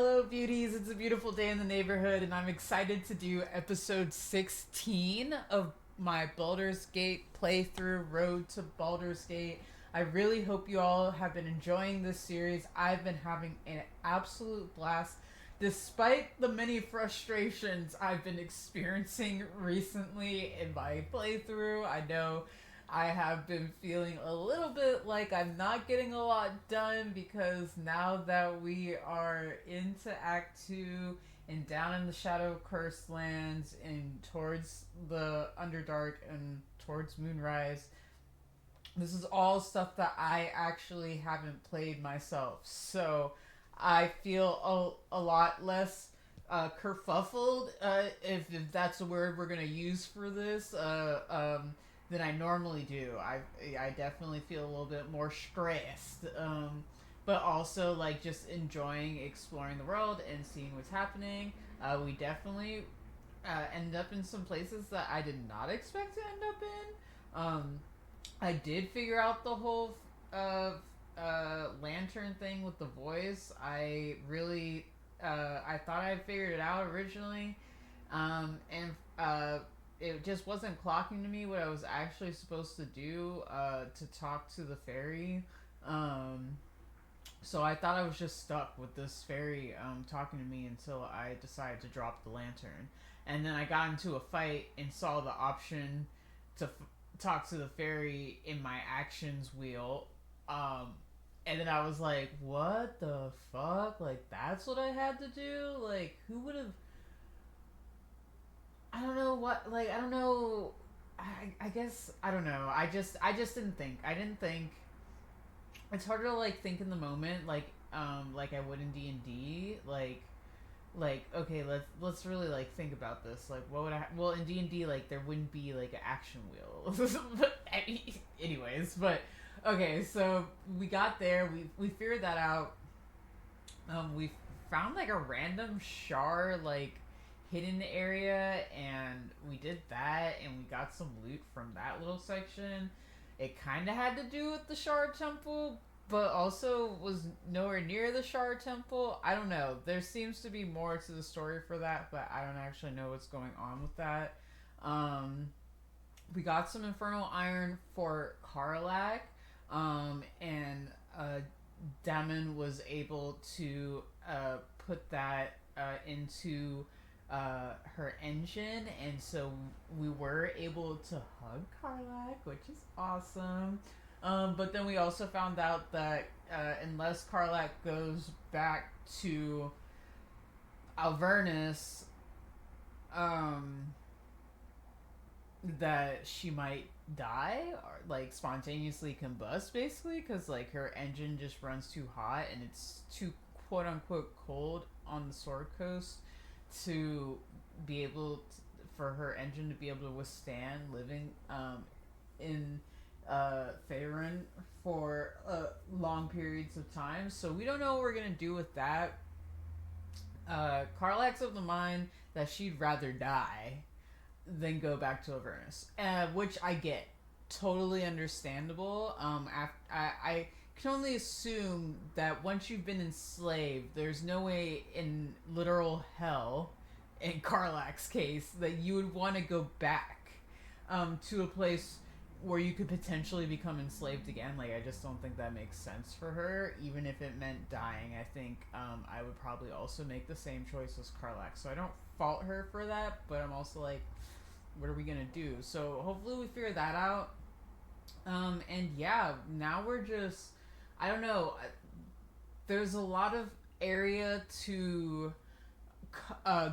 Hello, beauties. It's a beautiful day in the neighborhood, and I'm excited to do episode 16 of my Baldur's Gate playthrough, Road to Baldur's Gate. I really hope you all have been enjoying this series. I've been having an absolute blast. Despite the many frustrations I've been experiencing recently in my playthrough, I know I have been feeling a little bit like I'm not getting a lot done because now that we are into Act 2 and down in the Shadow Cursed lands and towards the Underdark and towards Moonrise, this is all stuff that I actually haven't played myself. So I feel a lot less kerfuffled, if that's the word we're going to use for this. Than I normally do. I definitely feel a little bit more stressed, but also like just enjoying exploring the world and seeing what's happening. We definitely end up in some places that I did not expect to end up in. I did figure out the whole lantern thing with the voice. I thought I figured it out originally, and it just wasn't clocking to me what I was actually supposed to do to talk to the fairy. Um, so I thought I was just stuck with this fairy talking to me until I decided to drop the lantern. And then I got into a fight and saw the option to talk to the fairy in my actions wheel. Um, and then I was like, what the fuck? Like, that's what I had to do? Like, who would have. I don't know what. Like, I don't know. I guess. I don't know. I just didn't think. I didn't think. It's harder to, like, think in the moment, like I would in D&D. Like okay, let's really like think about this. Like, what would I? Well, in D&D, like there wouldn't be like an action wheel. Anyways, but okay. So we got there. We figured that out. We found like a random shar like hidden area, and we did that, and we got some loot from that little section. It kind of had to do with the Shard Temple, but also was nowhere near the Shard Temple. I don't know. There seems to be more to the story for that, but I don't actually know what's going on with that. Um, we got some Infernal Iron for Karlak, and Damon was able to put that into her engine, and so we were able to hug Karlak, which is awesome. But then we also found out that unless Karlak goes back to Alvernus, um, that she might die or like spontaneously combust, basically, because like her engine just runs too hot and it's too quote unquote cold on the Sword Coast to be able to, for her engine to be able to withstand living in Faerun for long periods of time. So we don't know what we're gonna do with that. Carlax of the mind that she'd rather die than go back to Avernus, which I get, totally understandable. I can only assume that once you've been enslaved, there's no way in literal hell, in Karlak's case, that you would want to go back to a place where you could potentially become enslaved again. Like, I just don't think that makes sense for her, even if it meant dying. I think I would probably also make the same choice as Karlak. So I don't fault her for that, but I'm also like, what are we gonna do? So hopefully we figure that out. And yeah, now we're just, I don't know. There's a lot of area to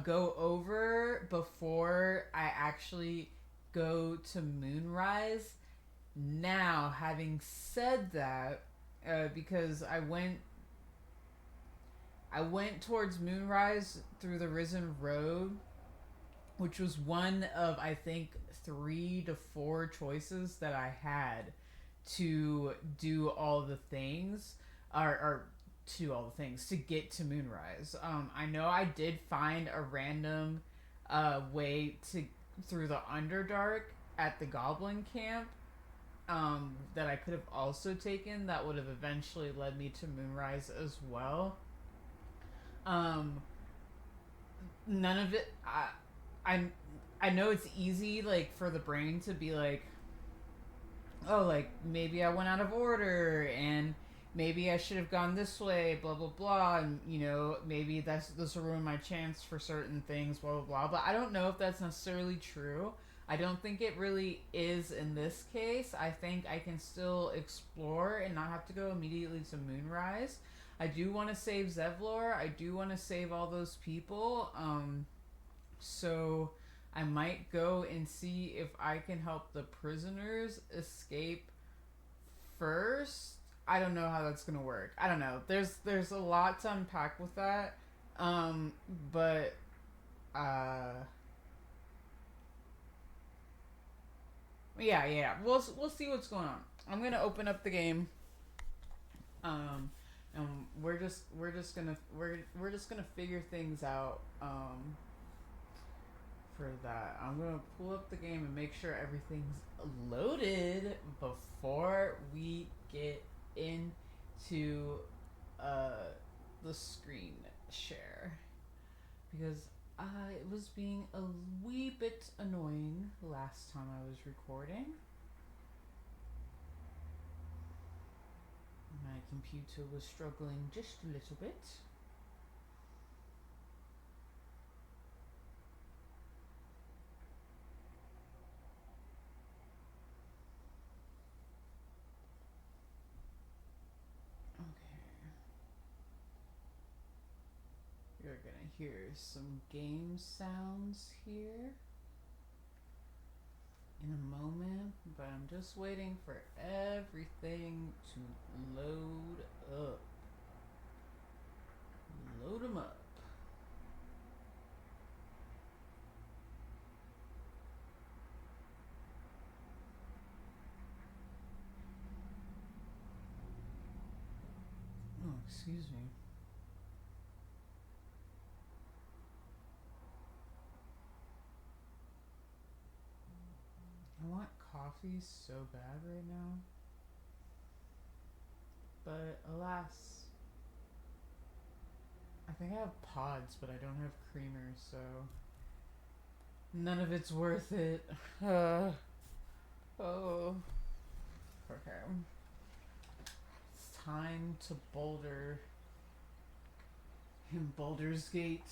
go over before I actually go to Moonrise. Now, having said that, because I went towards Moonrise through the Risen Road, which was one of, I think, 3 to 4 choices that I had to do all the things, or to do all the things to get to Moonrise. I know I did find a random way to through the Underdark at the Goblin camp, that I could have also taken, that would have eventually led me to Moonrise as well. Um, none of it. I I know it's easy like for the brain to be like, oh, like maybe I went out of order and maybe I should have gone this way, blah blah blah, and maybe this will ruin my chance for certain things, blah blah blah. But I don't know if that's necessarily true. I don't think it really is in this case. I think I can still explore and not have to go immediately to Moonrise. I do want to save Zevlor. I do want to save all those people. So I might go and see if I can help the prisoners escape first. I don't know how that's gonna work. I don't know. There's a lot to unpack with that. But uh, yeah. We'll see what's going on. I'm gonna open up the game. And we're just gonna figure things out. For that, I'm gonna pull up the game and make sure everything's loaded before we get into the screen share, because it was being a wee bit annoying last time I was recording. My computer was struggling just a little bit. You're gonna hear some game sounds here in a moment, but I'm just waiting for everything to load up. Load them up. Oh, excuse me. I want coffee so bad right now. But alas, I think I have pods, but I don't have creamer, so none of it's worth it. Oh. Okay. It's time to Baldur in Baldur's Gate.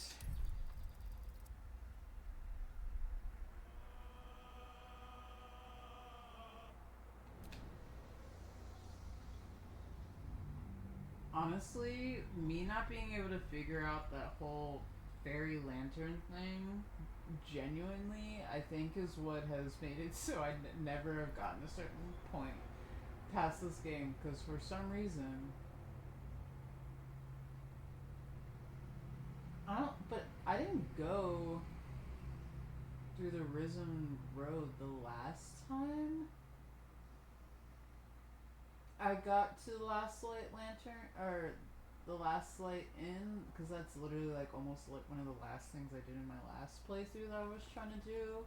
Honestly, me not being able to figure out that whole fairy lantern thing, genuinely, I think is what has made it so I never have gotten a certain point past this game, because for some reason, but I didn't go through the Risen Road the last time. I got to the last light lantern, or the last light in, because that's literally like almost like one of the last things I did in my last playthrough that I was trying to do.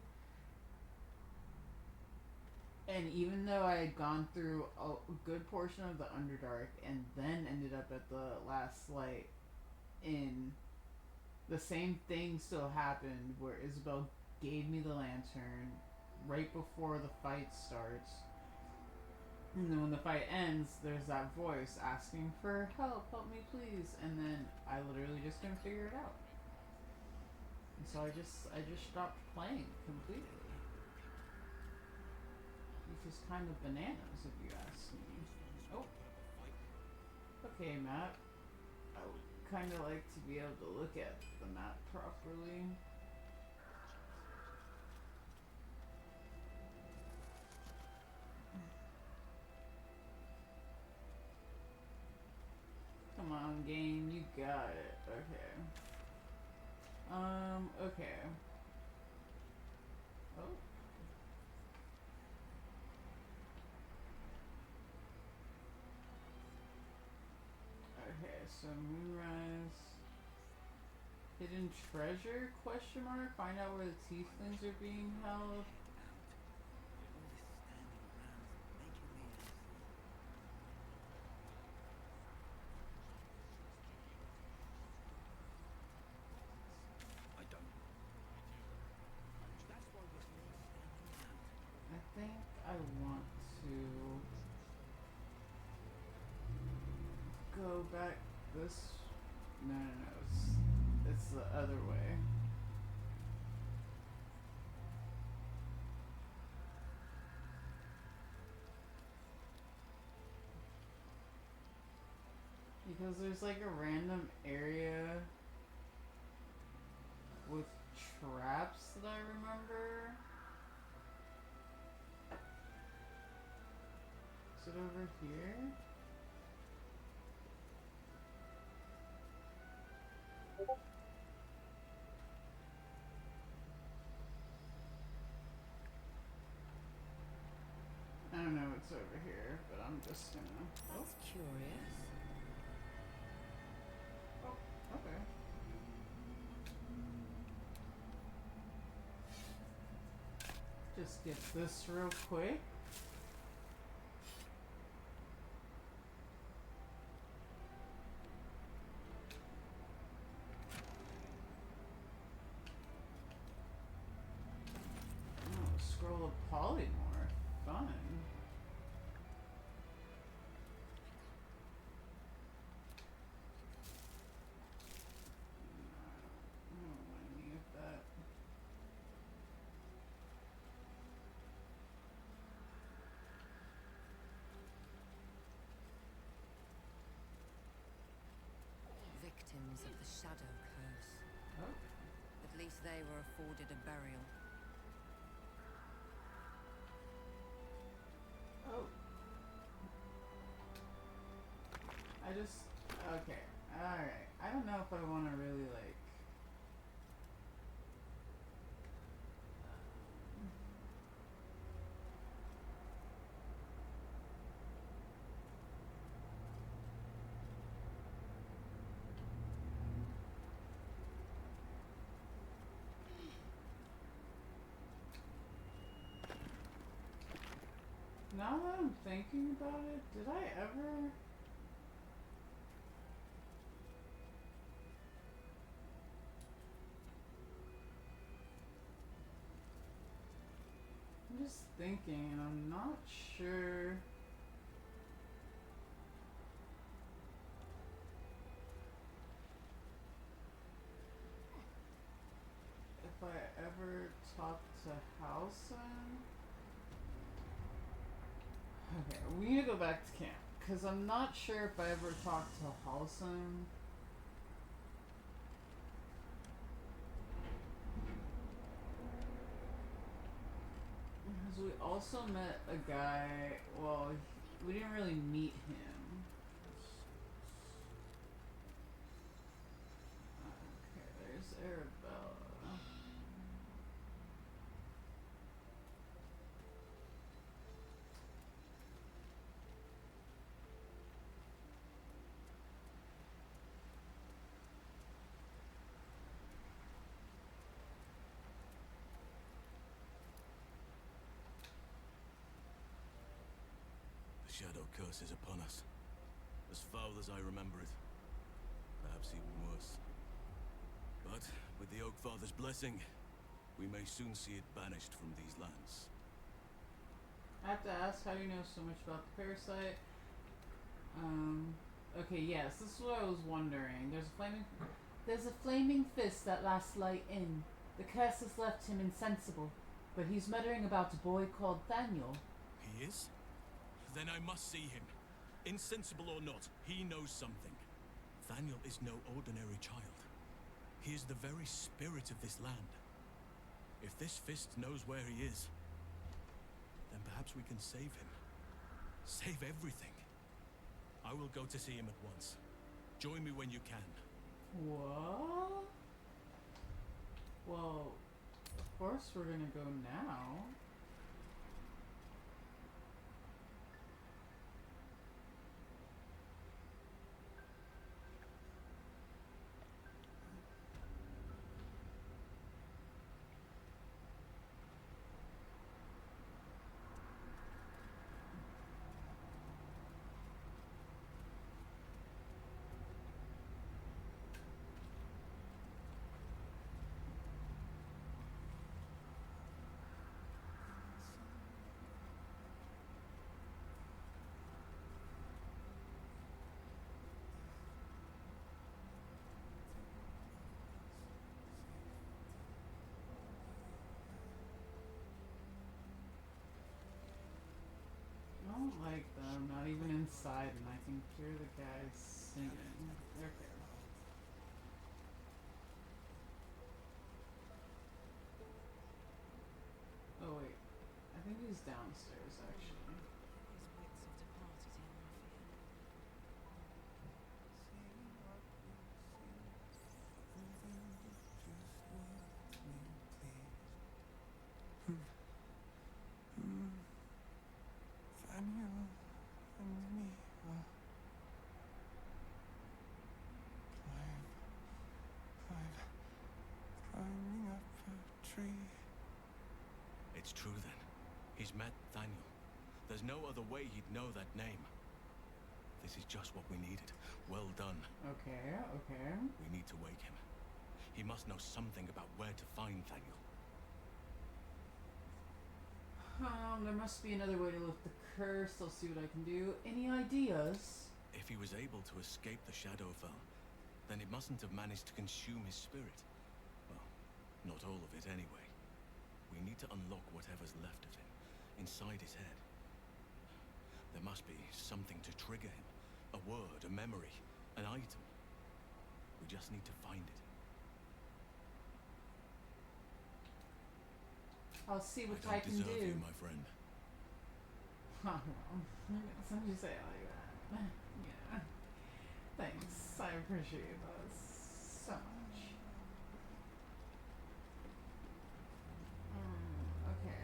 And even though I had gone through a good portion of the Underdark and then ended up at the last light in, the same thing still happened where Isabel gave me the lantern right before the fight starts. And then when the fight ends, there's that voice asking for help me please, and then I literally just couldn't figure it out. And so I just stopped playing completely. Which is kind of bananas if you ask me. Oh. Okay, map. I would kind of like to be able to look at the map properly. Come on, game, you got it. Okay. Okay. Oh. Okay, so Moonrise. Hidden treasure? Question mark? Find out where the tieflings are being held. No, no, no. It's the other way. Because there's like a random area with traps that I remember. Is it over here? I don't know what's over here, but I'm just gonna. That's curious. Oh, okay. Just get this real quick. Oh, scroll of polymorph. Fun. I don't want any of that. Victims of the shadow curse. Oh. At least they were afforded a burial. Oh. I just. Okay. Alright. I don't know if I want to really, like. Now that I'm thinking about it, did I ever. I'm just thinking, and I'm not sure. If I ever talked to Halson. Okay, we need to go back to camp. Because I'm not sure if I ever talked to Halson. Because we also met a guy. Well, we didn't really meet him. Okay, there's Arabella. The shadow curse is upon us. As foul as I remember it. Perhaps even worse. But with the Oak Father's blessing, we may soon see it banished from these lands. I have to ask how you know so much about the parasite. Okay, yes, this is what I was wondering. There's a flaming fist that lasts light in. The curse has left him insensible, but he's muttering about a boy called Daniel. He is? Then I must see him. Insensible or not, he knows something. Daniel is no ordinary child. He is the very spirit of this land. If this fist knows where he is, then perhaps we can save him. Save everything. I will go to see him at once. Join me when you can. What? Well, of course we're gonna go now. outside and I can hear the guys singing. Okay. Oh wait, I think he's downstairs actually. His wits have departed him, I fear. Daniel and me were climbing up a tree. It's true then. He's met Daniel. There's no other way he'd know that name. This is just what we needed. Well done. Okay, okay. We need to wake him. He must know something about where to find Daniel. There must be another way to lift the curse. I'll see what I can do. Any ideas? If he was able to escape the Shadowfell, then it mustn't have managed to consume his spirit. Well, not all of it anyway. We need to unlock whatever's left of him, inside his head. There must be something to trigger him. A word, a memory, an item. We just need to find it. I'll see what I I don't can deserve do. you, my friend. Oh, well, sometimes you say it like that. Yeah. Thanks. I appreciate that so much. Okay.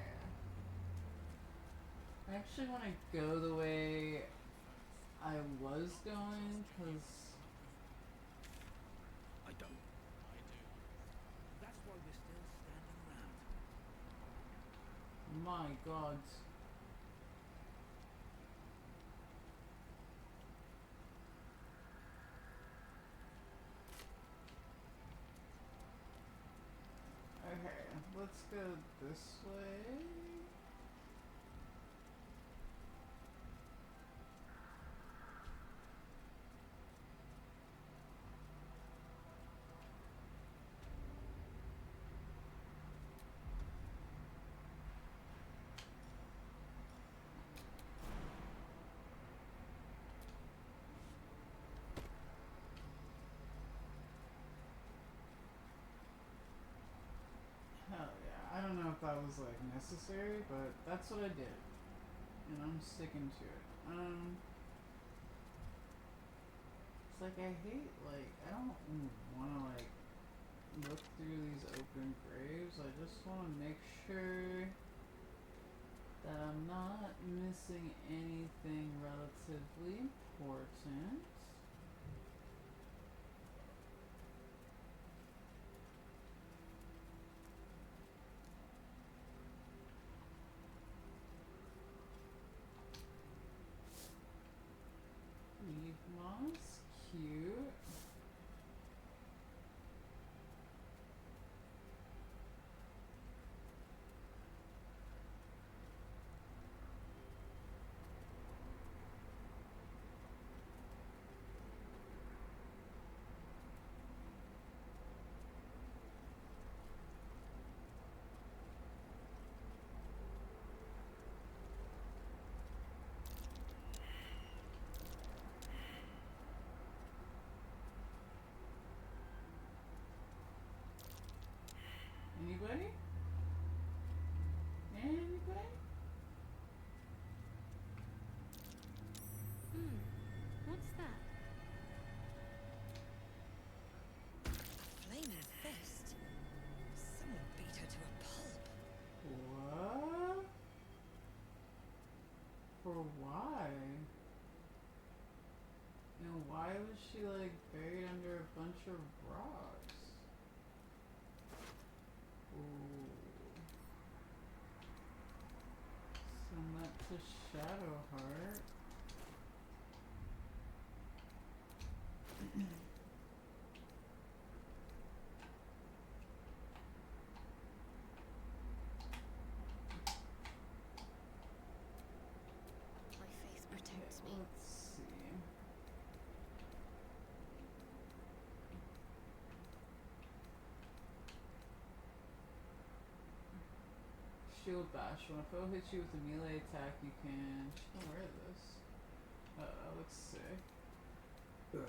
I actually want to go the way I was going, because... I don't. I do. That's why we're still standing around. My god. Okay, let's go this way. Hell yeah. I don't know if that was like necessary, but that's what I did. And I'm sticking to it. It's like I hate I don't wanna look through these open graves. I just wanna make sure that I'm not missing anything relatively important. Leaf moss, cute. Anybody? Anybody? What's that? A flaming fist. Someone beat her to a pulp. What? For why? And why was she buried under a bunch of rocks? Ooh. Send that to Shadowheart. My faith protects me. Let's see. Shield bash. When a foe hits you with a melee attack, you can wear this. That looks sick. All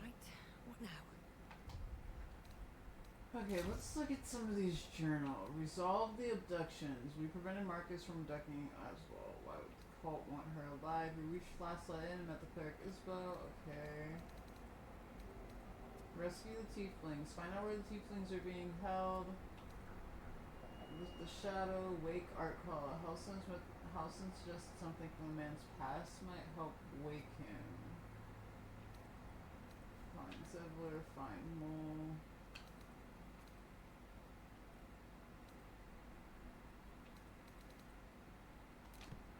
right. What now? Okay, let's look at some of these journal. Resolve the abductions. We prevented Marcus from abducting Oswald. Why would the cult want her alive? We reached Flashlight Inn and met the cleric Isabel. Okay. Rescue the tieflings. Find out where the tieflings are being held. Lift the shadow. Wake Art Call. Halson suggested something from the man's past might help wake him. Find Zevler. Find Mole.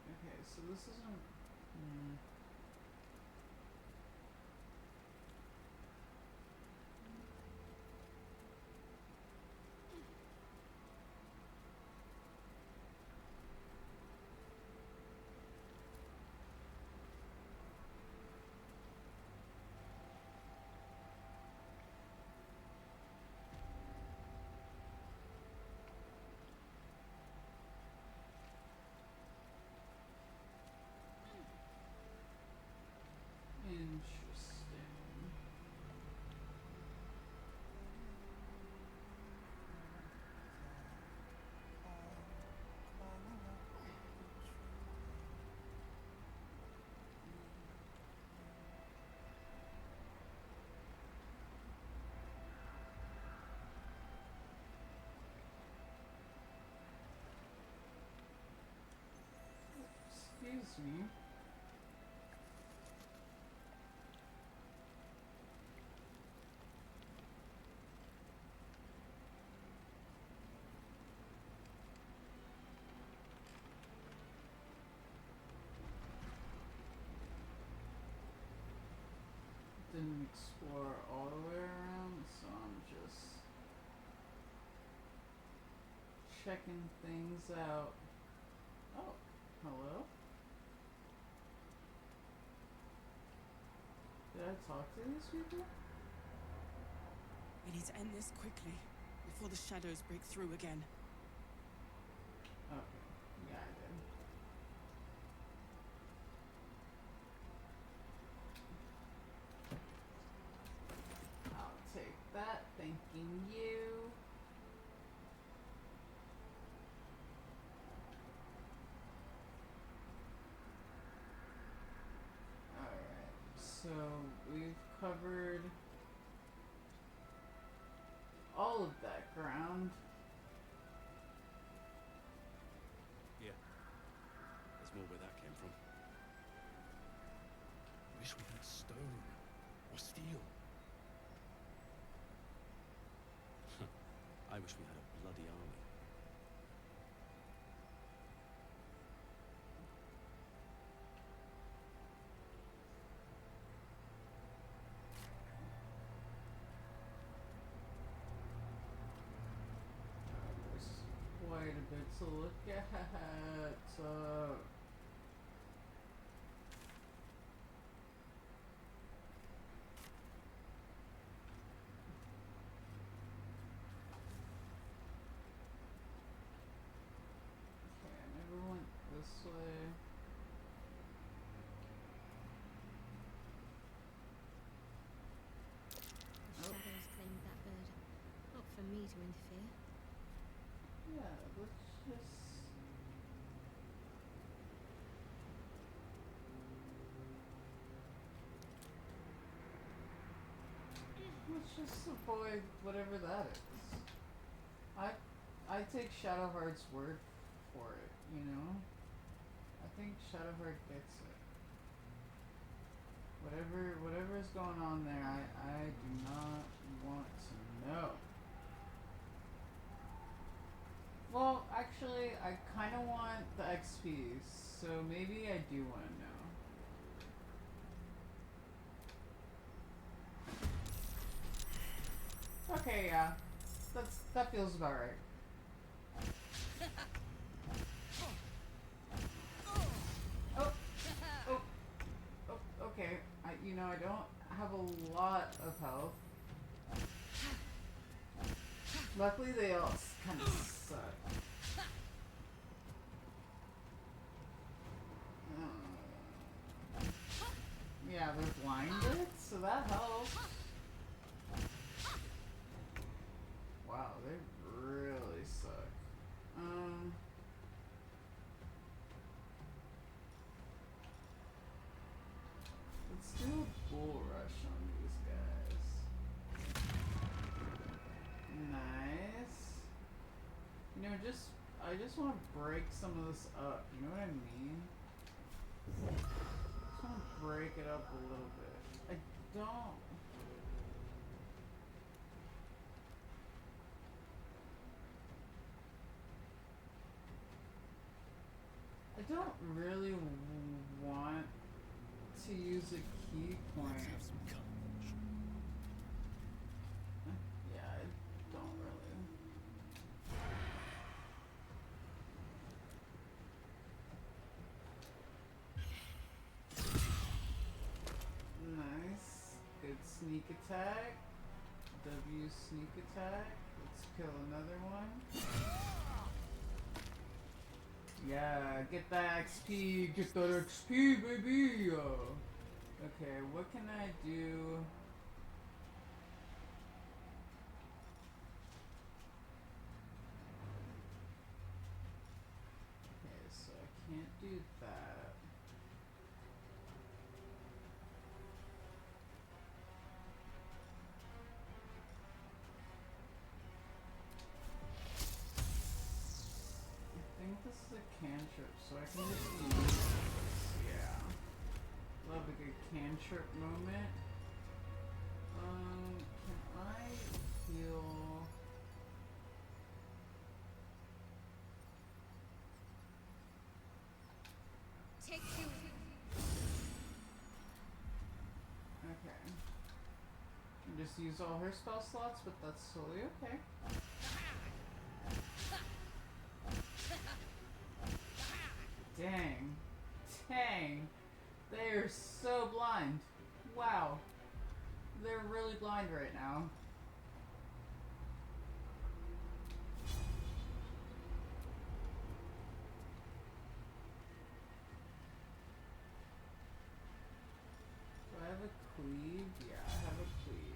Okay, so this isn't. Interesting. Excuse me. Didn't explore all the way around, so I'm just checking things out. Oh, hello? Did I talk to these people? We need to end this quickly, before the shadows break through again. Okay, yeah, I did. I'll take that, thanking you. Alright, so we've covered all of that ground. Yeah. There's more where that came from. Wish we had stone or steel. I wish we had a bloody army. There's quite a bit to look at. Okay, I never went this way. The shadows claimed that bird. Not for me to interfere. Yeah, let's just. Let's just avoid whatever that is. I take Shadowheart's word for it, you know? I think Shadowheart gets it. Whatever is going on there, I do not want to know. Well, actually, I kind of want the XP, so maybe I do want to know. Okay, yeah, that feels about right. Oh, okay. I don't have a lot of health. Luckily, they all kind of suck. Yeah, they're blinded, so that helps. Wow, they really suck. Let's do a bull rush on these guys. Nice. You know, I just want to break some of this up. You know what I mean? Just want to break it up a little bit. I don't. I don't really want to use a key point. Have some courage. Yeah, I don't really. Nice. Good sneak attack. W sneak attack. Let's kill another one. Yeah, get that XP. Get that XP, baby. Okay, what can I do? Okay, so I can't do that. I think this is a cantrip, so I can just use this. Yeah. Love a good cantrip moment. Can I heal? Take two. Okay. And just use all her spell slots, but that's totally okay. Dang. Dang. They're so blind. Wow. They're really blind right now. Do I have a cleave? Yeah, I have a cleave.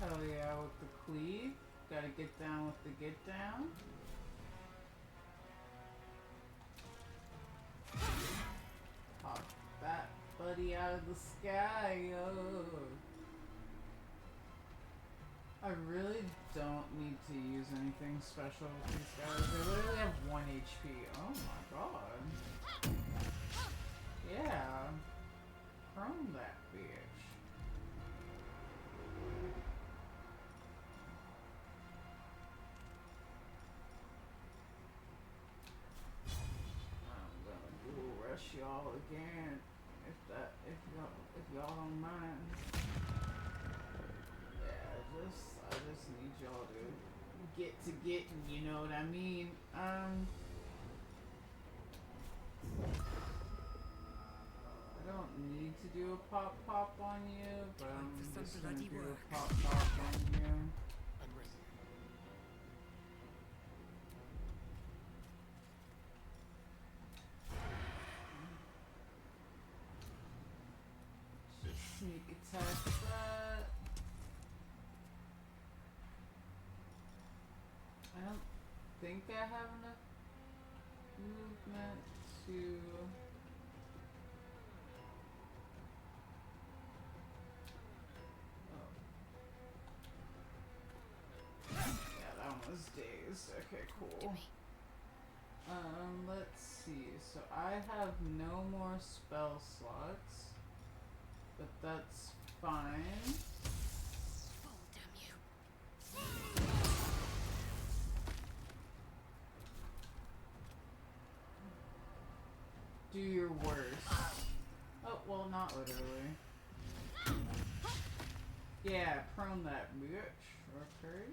Hell yeah, with the cleave. Gotta get down with the get down. Pop that buddy out of the sky, yo. I really don't need to use anything special with these guys. They literally have 1 HP. Oh my god. Yeah. Prone that bitch. I'm gonna dual rush y'all again. If y'all don't mind. Yeah, I just need y'all to get to getting, you know what I mean? I don't need to do a pop on you, but I'm Time for just some gonna bloody do a work. pop on you. I'm ready. Just sneak attack that. I don't think I have enough movement to. Oh. Yeah, that one was dazed. Okay, cool. Let's see. So I have no more spell slots, but that's fine. Fall, damn you. Do your worst. Oh, well, not literally. Yeah, prone that bitch. Okay.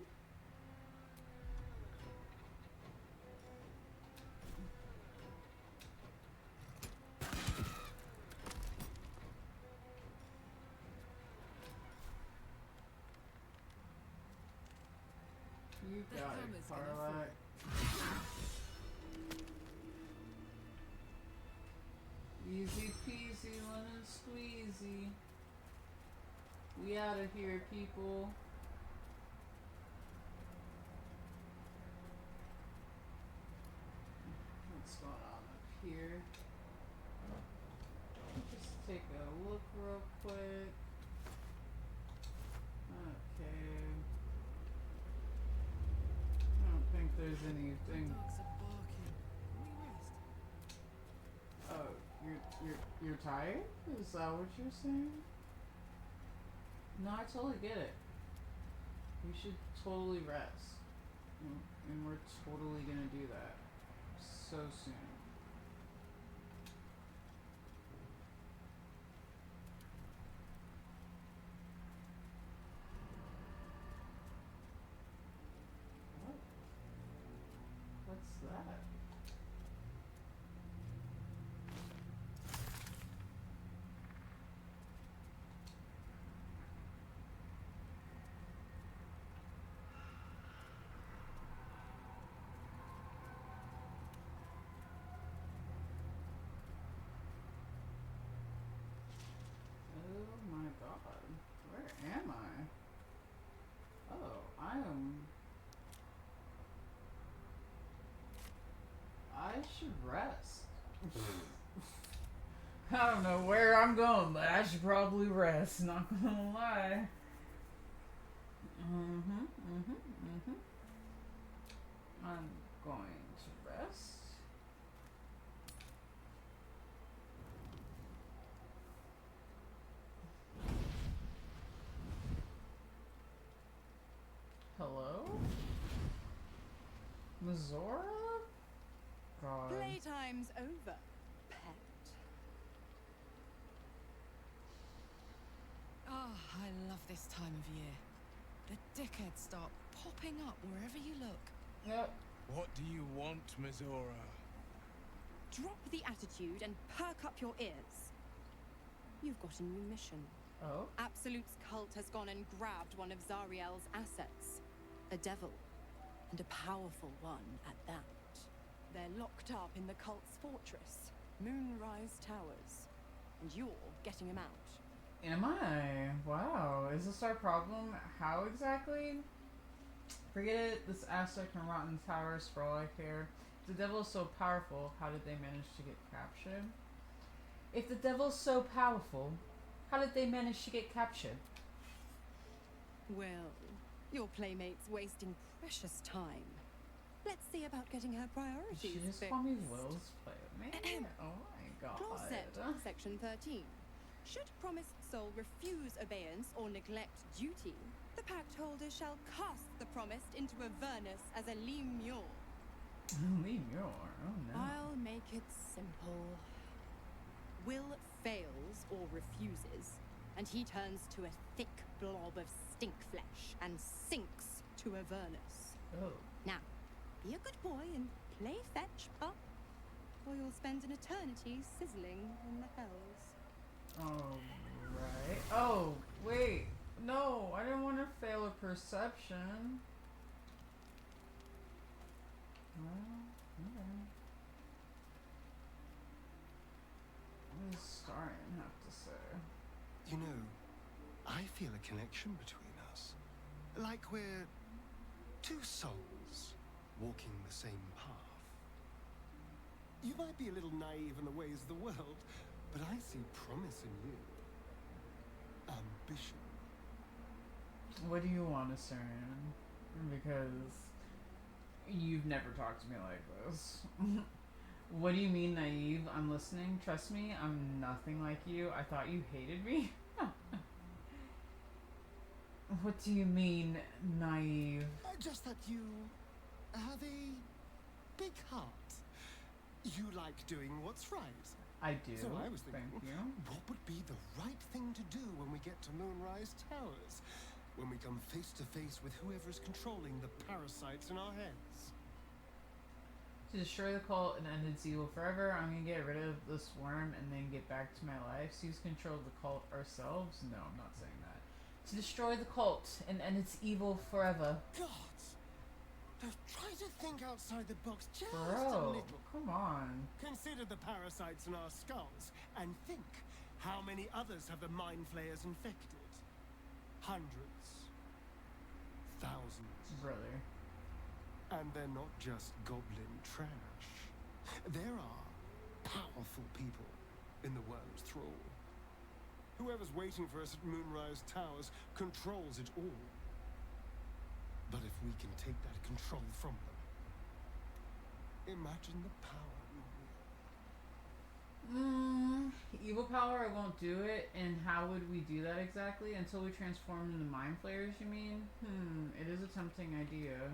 You The got it, hammer's gonna Carla. Easy peasy, lemon squeezy. We out of here, people. What's going on up here? Just take a look real quick. Okay. I don't think there's anything. Dogs are barking. Can we rest? Oh, you're tired? Is that what you're saying? No, I totally get it. You should totally rest. And we're totally gonna do that. So soon. What? What's that? Oh my god. Where am I? Oh, I should rest. I don't know where I'm going, but I should probably rest, not gonna lie. I'm going to rest. Hello? Mizora? God. Playtime's over, pet. Ah, I love this time of year. The dickheads start popping up wherever you look. Yep. What do you want, Mizora? Drop the attitude and perk up your ears. You've got a new mission. Oh? Absolute's cult has gone and grabbed one of Zariel's assets. A devil. And a powerful one at that. They're locked up in the cult's fortress, Moonrise Towers. And you're getting them out. Am I? Wow. Is this our problem? How exactly? Forget it. This asset can rot in towers for all I care. If the devil is so powerful, how did they manage to get captured? If the devil's so powerful, how did they manage to get captured? Well, your playmate's wasting precious time. Let's see about getting her priorities Did she just fixed. call me Will's playmate? Oh my god. Clause set, section 13. Should promised soul refuse abeyance or neglect duty, the pact holder shall cast the promised into Avernus as a lemure. Lemure? Oh no. I'll make it simple. Will fails or refuses, and he turns to a thick blob of stink flesh and sinks to Avernus. Oh. Now, be a good boy and play fetch, pup, or you'll spend an eternity sizzling in the hells. Alright. Oh, wait. No, I didn't want to fail a perception. Well, okay. What does Starion have to say? You know, I feel a connection between us. Like we're two souls walking the same path. You might be a little naive in the ways of the world, but I see promise in you. Ambition. What do you want, Starion? Because you've never talked to me like this. What do you mean naive? I'm listening. Trust me, I'm nothing like you. I thought you hated me. What do you mean naive? Just that you have a big heart. You like doing what's right. I do. So I was thinking, Thank you. what would be the right thing to do when we get to Moonrise Towers? When we come face to face with whoever's controlling the parasites in our heads? To destroy the cult and end its evil forever, I'm gonna get rid of this worm and then get back to my life. Seize control of the cult ourselves? No, I'm not saying that. To destroy the cult and end its evil forever. Gods! Try to think outside the box just a Bro, little. come on. Consider the parasites in our skulls and think how many others have the mind flayers infected. Hundreds. Thousands. Brother. And they're not just goblin trash. There are powerful people in the worm's thrall. Whoever's waiting for us at Moonrise Towers controls it all. But if we can take that control from them, imagine the power we wield. Evil power, I won't do it. And how would we do that exactly? Until we transform into mind flayers, you mean? It is a tempting idea.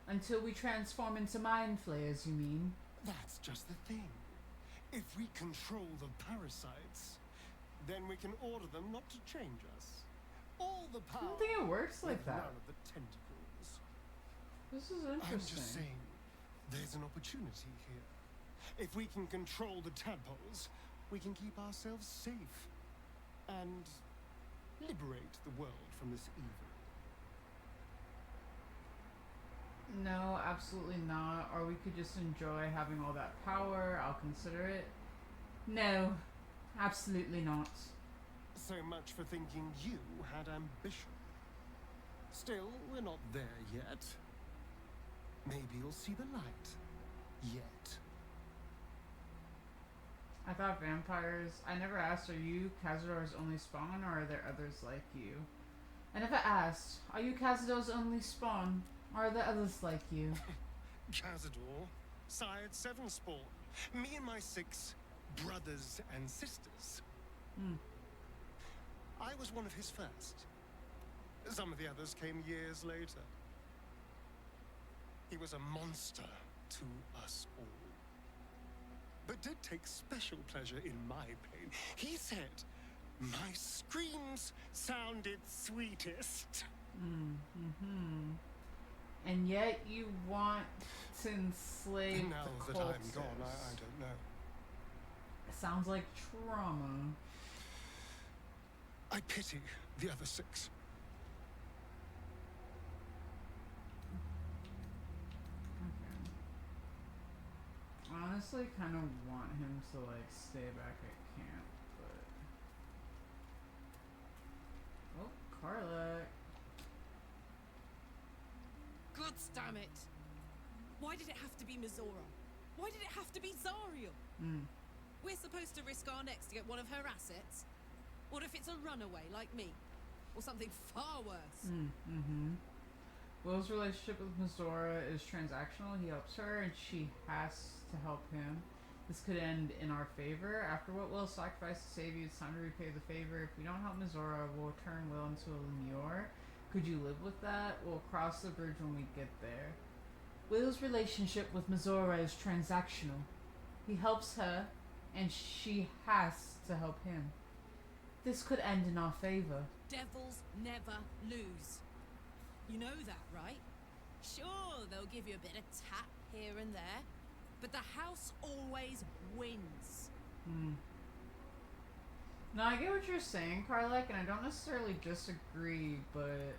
Until we transform into mind flayers, you mean? That's just the thing. If we control the parasites, then we can order them not to change us. All the I power. don't think it works like with that. none of the tentacles. This is interesting. I'm just saying, there's an opportunity here. If we can control the tadpoles, we can keep ourselves safe and liberate the world from this evil. No, absolutely not. Or we could just enjoy having all that power. I'll consider it. No, absolutely not. So much for thinking you had ambition. Still, we're not there yet. Maybe you'll see the light. Yet. I thought vampires. I never asked, are you Cazador's only spawn, or are there others like you? I never asked, are you Cazador's only spawn, or are there others like you? Cazador, sired 7 spawn. Me and my 6 brothers and sisters. I was one of his first. Some of the others came years later. He was a monster to us all. But did take special pleasure in my pain. He said, my screams sounded sweetest. And yet you want to enslave Now the that I'm cultists. gone, I don't know. Sounds like trauma. I pity the other 6. Okay. I honestly kind of want him to like stay back at camp, but oh, Carla. God damn it! Why did it have to be Mizora? Why did it have to be Zariel? We're supposed to risk our necks to get one of her assets? What if it's a runaway like me? Or something far worse? Will's relationship with Mizora is transactional. He helps her, and she has to help him. This could end in our favor. After what Will sacrificed to save you, it's time to repay the favor. If we don't help Mizora, we'll turn Will into a Lemure. Could you live with that? We'll cross the bridge when we get there. Will's relationship with Mizora is transactional. He helps her, and she has to help him. This could end in our favor. Devils never lose. You know that, right? Sure, they'll give you a bit of tap here and there, but the house always wins. No, I get what you're saying, Karlek, and I don't necessarily disagree, but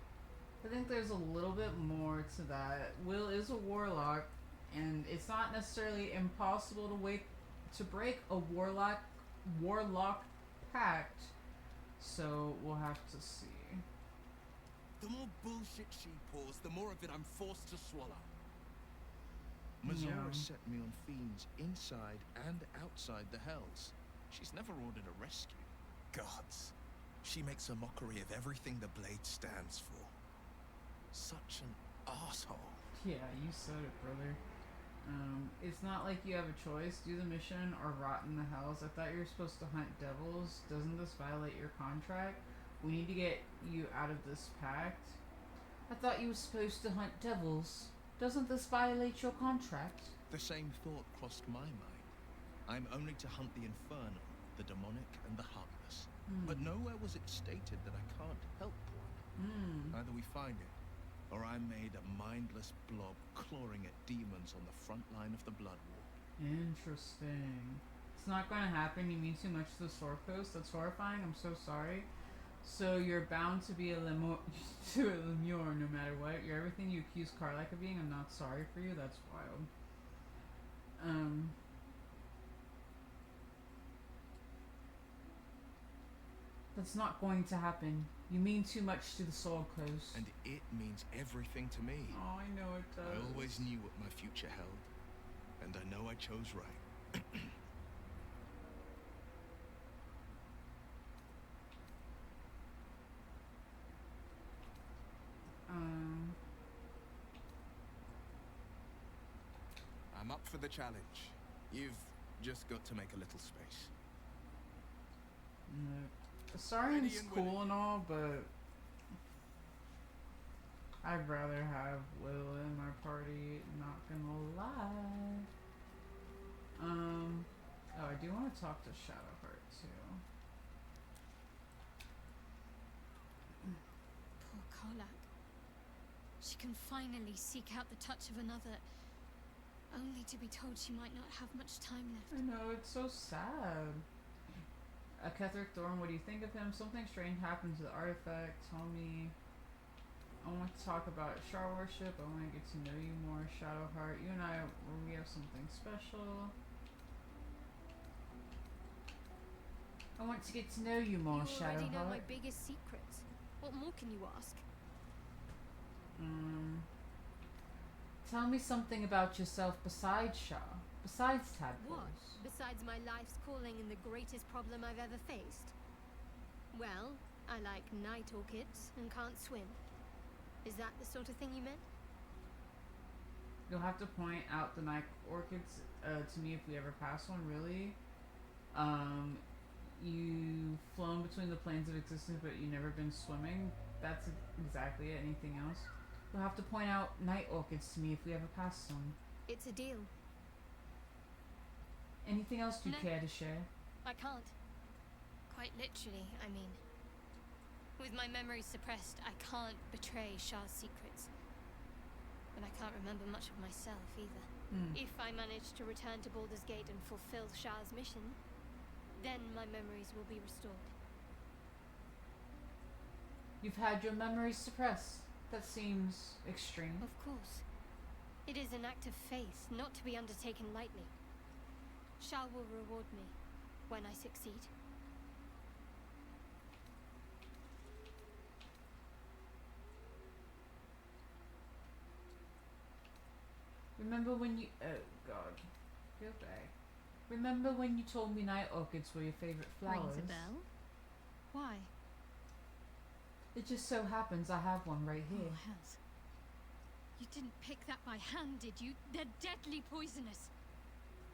I think there's a little bit more to that. Will is a warlock, and it's not necessarily impossible to break a warlock pact. So we'll have to see. The more bullshit she pours, the more of it I'm forced to swallow. Mizora set me on fiends inside and outside the Hells. She's never ordered a rescue. Gods. She makes a mockery of everything the Blade stands for. Such an asshole. Yeah, you said it, brother. It's not like you have a choice. Do the mission or rot in the Hells. I thought you were supposed to hunt devils. Doesn't this violate your contract? We need to get you out of this pact. I thought you were supposed to hunt devils. Doesn't this violate your contract? The same thought crossed my mind. I'm only to hunt the infernal, the demonic, and the heartless. But nowhere was it stated that I can't help one. Either we find it, or I'm made a mindless blob clawing at demons on the front line of the Blood War. Interesting. It's not going to happen. You mean too much to the Sword Coast. That's horrifying. I'm so sorry. So you're bound to be a lemo to a lemure no matter what. You're everything you accuse Karlach of being. I'm not sorry for you. That's wild. That's not going to happen. You mean too much to the Soul Coast. And it means everything to me. Oh, I know it does. I always knew what my future held, and I know I chose right. I'm up for the challenge. You've just got to make a little space. Saurian's cool and all, but I'd rather have Will in my party, not gonna lie. Oh, I do want to talk to Shadowheart too. Poor Karlach. She can finally seek out the touch of another, only to be told she might not have much time left. I know, it's so sad. Ketherick Thorn, what do you think of him? Something strange happened to the artifact. Tell me. I want to talk about Shar worship. I want to get to know you more, Shadowheart. You and I, we have something special. I want to get to know you more, You already know my Shadowheart. biggest secrets. What more can you ask? Tell me something about yourself besides Shar. Besides tadpoles. What? Besides my life's calling and the greatest problem I've ever faced? Well, I like night orchids and can't swim. Is that the sort of thing you meant? You'll have to point out the night orchids to me if we ever pass one, really. You've flown between the planes of existence, but you've never been swimming. That's exactly it. Anything else? You'll have to point out night orchids to me if we ever pass some. It's a deal. Anything else you No. care to share? I can't. Quite literally, I mean. With my memories suppressed, I can't betray Shar's secrets. But I can't remember much of myself either. If I manage to return to Baldur's Gate and fulfill Shar's mission, then my memories will be restored. You've had your memories suppressed. That seems extreme. Of course. It is an act of faith, not to be undertaken lightly. Shar will reward me when I succeed. Remember when you... Oh, God. Go back. Remember when you told me night orchids were your favorite flowers? Rings a bell? Why? It just so happens I have one right here. Oh, hells. You didn't pick that by hand, did you? They're deadly poisonous.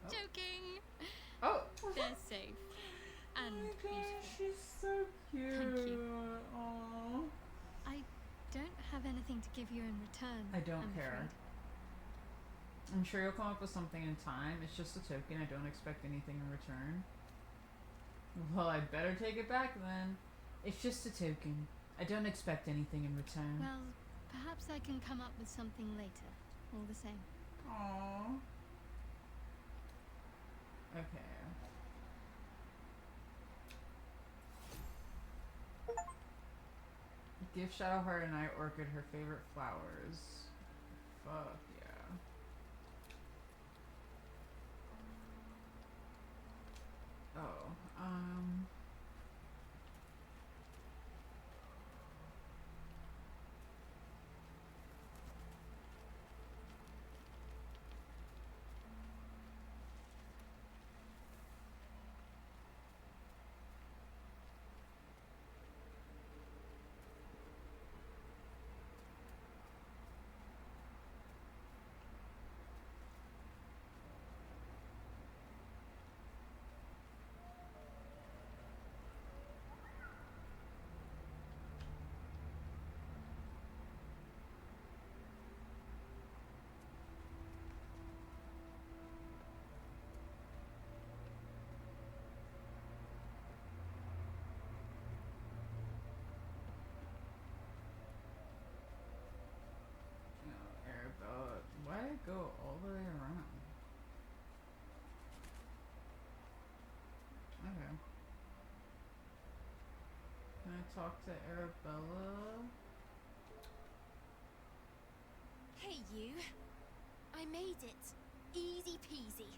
Oh. Joking. Oh! They're safe. And oh my gosh, beautiful. she's so cute. Thank you. Aww. I don't have anything to give you in return. I don't I'm care. afraid. I'm sure you'll come up with something in time. It's just a token. I don't expect anything in return. Well, I better take it back then. It's just a token. I don't expect anything in return. Well, perhaps I can come up with something later. All the same. Aww. Okay. Give Shadowheart a night orchid her favorite flowers. Fuck yeah. Oh, talk to Arabella. Hey, you. I made it. Easy peasy.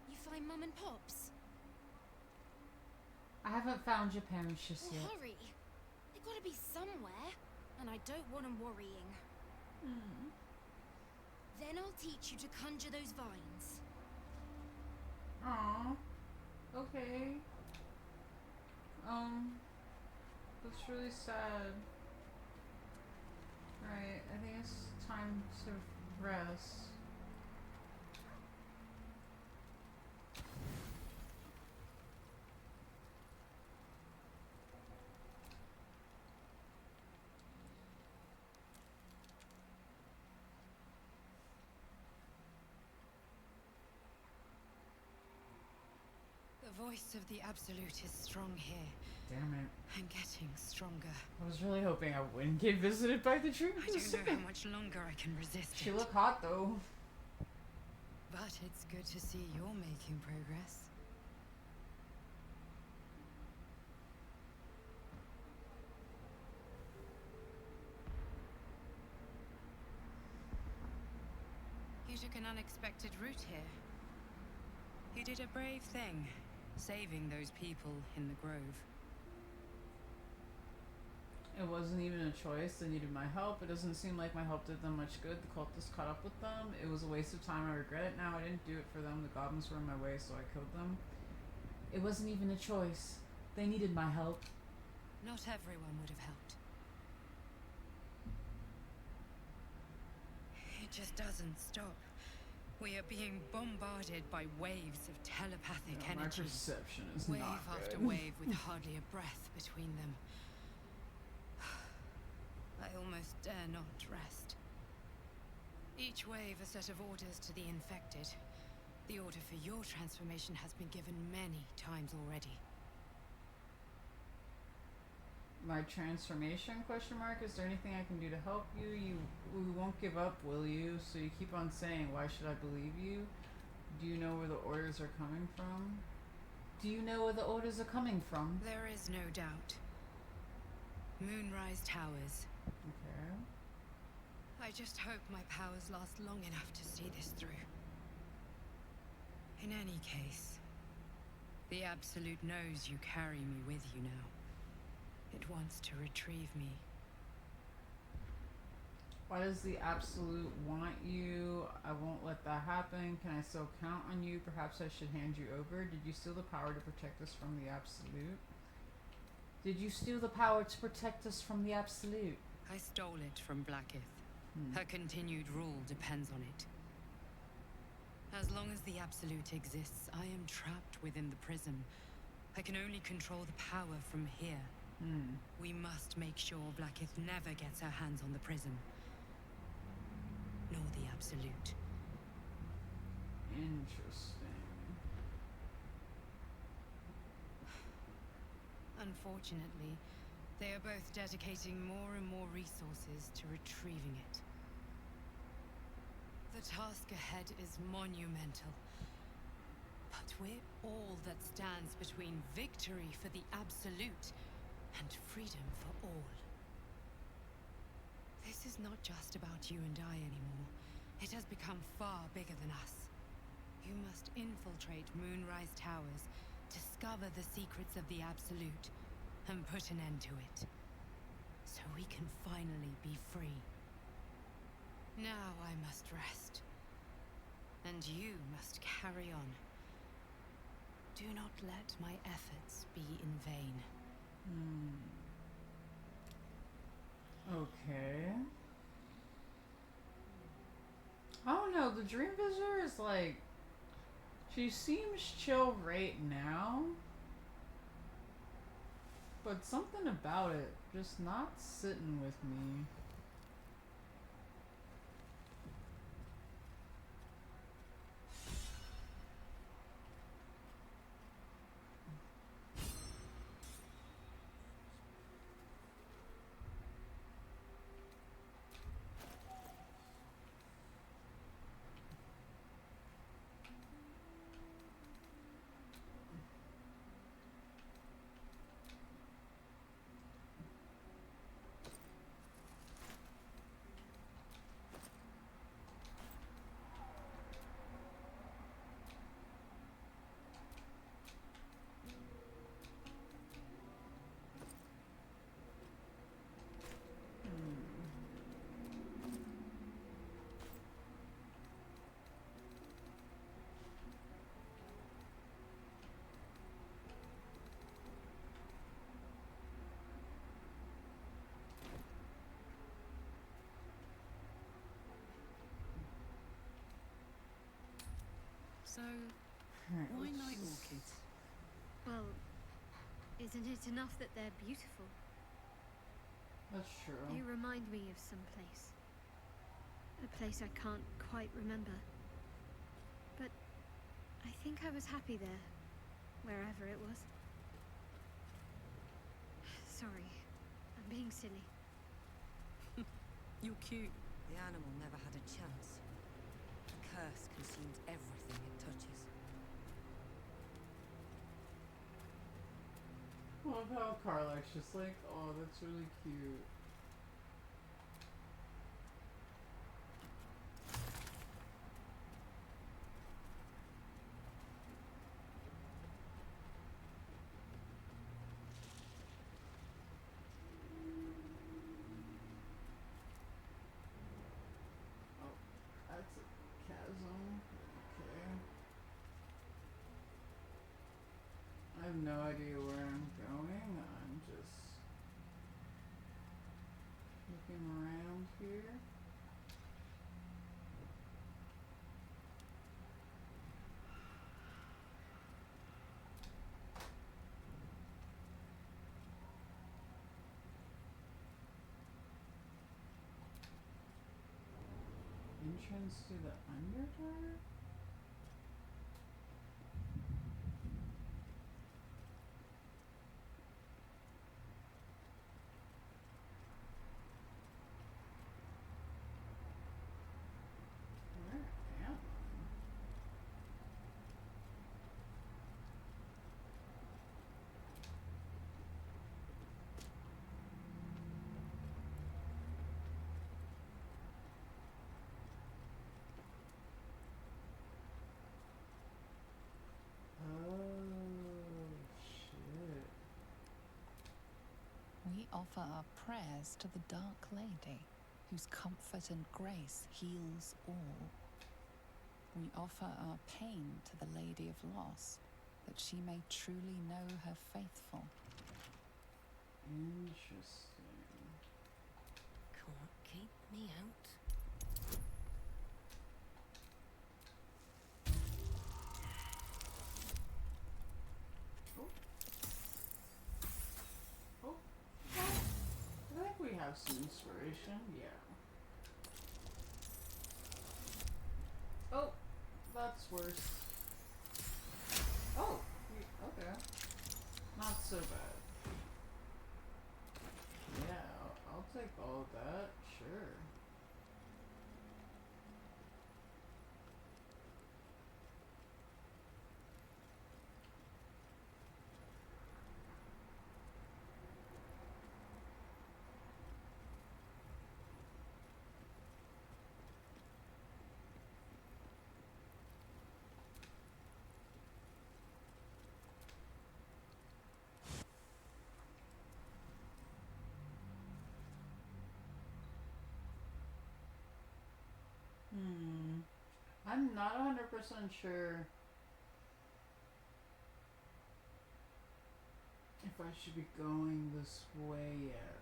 You find Mum and Pops? I haven't found your parents just Well, yet. hurry. They gotta be somewhere. And I don't want them worrying. Then I'll teach you to conjure those vines. Aww. Okay. That's really sad. Right, I think it's time to rest. The voice of the Absolute is strong here. Damn it. And getting stronger. I was really hoping I wouldn't get visited by the dream. I don't know how much longer I can resist She it. look hot though. But it's good to see you're making progress. You took an unexpected route here. You did a brave thing, saving those people in the grove. It wasn't even a choice. They needed my help. It doesn't seem like my help did them much good. The cultists caught up with them. It was a waste of time. I regret it now. I didn't do it for them. The goblins were in my way, so I killed them. It wasn't even a choice. They needed my help. Not everyone would have helped. It just doesn't stop. We are being bombarded by waves of telepathic Yeah, my energy. perception is Wave not after good. wave with hardly a breath between them. I almost dare not rest. Each wave a set of orders to the infected. The order for your transformation has been given many times already. My transformation, question mark? Is there anything I can do to help you? We won't give up, will you? So you keep on saying, why should I believe you? Do you know where the orders are coming from? Do you know where the orders are coming from? There is no doubt. Moonrise Towers. Okay. I just hope my powers last long enough to see this through. In any case, the Absolute knows you carry me with you now. It wants to retrieve me. Why does the Absolute want you? I won't let that happen. Can I still count on you? Perhaps I should hand you over. Did you steal the power to protect us from the Absolute? Did you steal the power to protect us from the Absolute? I stole it from Blackith. Her continued rule depends on it. As long as the Absolute exists, I am trapped within the prism. I can only control the power from here. We must make sure Blackith never gets her hands on the prism. Nor the Absolute. Interesting. Unfortunately, they are both dedicating more and more resources to retrieving it. The task ahead is monumental. But we're all that stands between victory for the Absolute and freedom for all. This is not just about you and I anymore. It has become far bigger than us. You must infiltrate Moonrise Towers, discover the secrets of the Absolute, and put an end to it. So we can finally be free. Now I must rest. And you must carry on. Do not let my efforts be in vain. Okay. I don't know, the Dream Visitor is like, she seems chill right now, but something about it just not sitting with me. So, Alright, why let's night just- orchids? Well, isn't it enough that they're beautiful? That's true. They remind me of some place. A place I can't quite remember. But I think I was happy there, wherever it was. Sorry, I'm being silly. You're cute. The animal never had a chance. The curse consumes everything it touches. I love how Karlach's just like, oh, that's really cute. Oh, that's a chasm. Okay. I have no idea where I'm going. I'm just looking around here. Entrance to the Underdark? Where am I? Oh, shit. We offer our prayers to the Dark Lady, whose comfort and grace heals all. We offer our pain to the Lady of Loss, that she may truly know her faithful. Interesting. Can't keep me out. Oh, I think we have some inspiration. Yeah. Oh, that's worse. Oh, okay. Not so bad. Yeah, I'll take all of that. Sure. I'm not 100% sure if I should be going this way yet.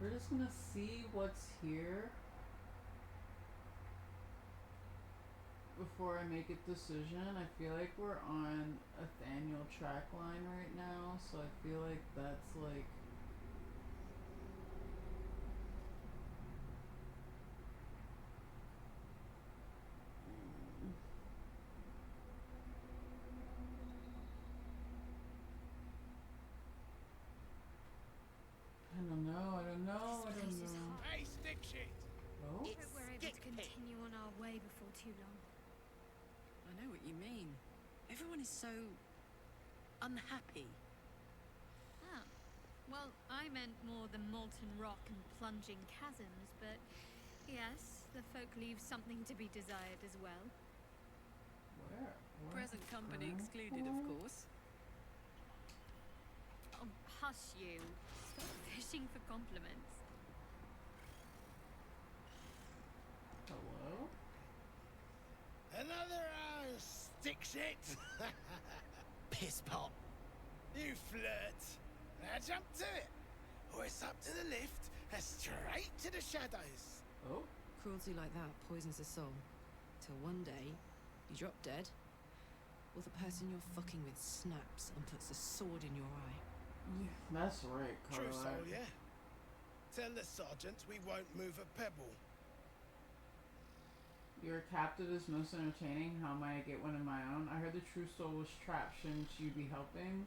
We're just gonna see what's here before I make a decision. I feel like we're on a Thaniel track line right now, so I feel like that's like I don't know. This place is hot. Hey, stick shit! Oh, Hope we're able to continue on our way before too long. I know what you mean. Everyone is so unhappy. Ah, well, I meant more the molten rock and plunging chasms, but yes, the folk leave something to be desired as well. where? Present company excluded, of course. Oh, hush you. Stop fishing for compliments. Hello? Another stick shit! Piss pot. You flirt! Now jump to it! Or it's up to the lift and straight to the shadows. Oh, Cruelty like that poisons a soul. Till one day, you drop dead, or the person you're fucking with snaps and puts a sword in your eye. Yeah, that's right, True Carla. soul, yeah. Tell the sergeant we won't move a pebble. Your captive is most entertaining. How might I get one of my own? I heard the true soul was trapped. Shouldn't you be helping?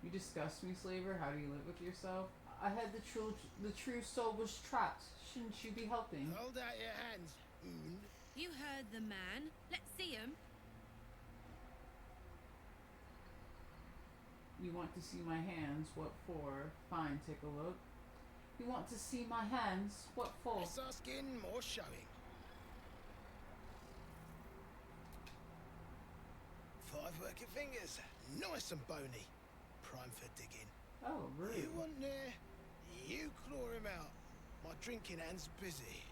You disgust me, slaver. How do you live with yourself? I heard the true soul was trapped. Shouldn't you be helping? Hold out your hands, Oon. You heard the man. Let's see him. You want to see my hands? What for? Fine, take a look. You want to see my hands? What for? Less asking, more showing. 5 working fingers, nice and bony. Prime for digging. Oh, rude. You want there? You claw him out. My drinking hand's busy.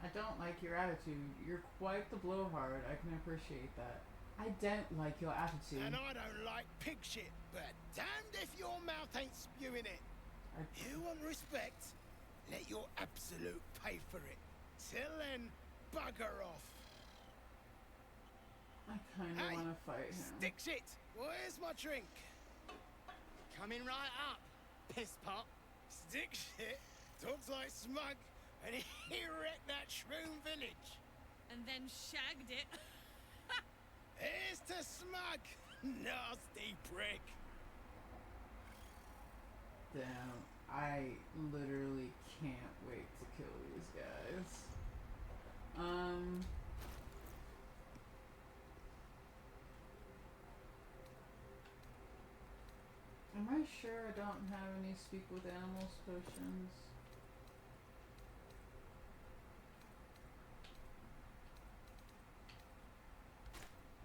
I don't like your attitude. You're quite the blowhard. I can appreciate that. I don't like your attitude. And I don't like pig shit, but damned if your mouth ain't spewing it. You want respect? Let your absolute pay for it. Till then, bugger off. I kind of Hey, want to fight him. Stick shit! Where's my drink? Coming right up, piss pot. Stick shit talks like smug, and he wrecked that shroom village. And then shagged it. Here's to smug, nasty prick. Damn, I literally can't wait to kill these guys. Am I sure I don't have any speak with animals potions?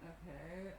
Okay,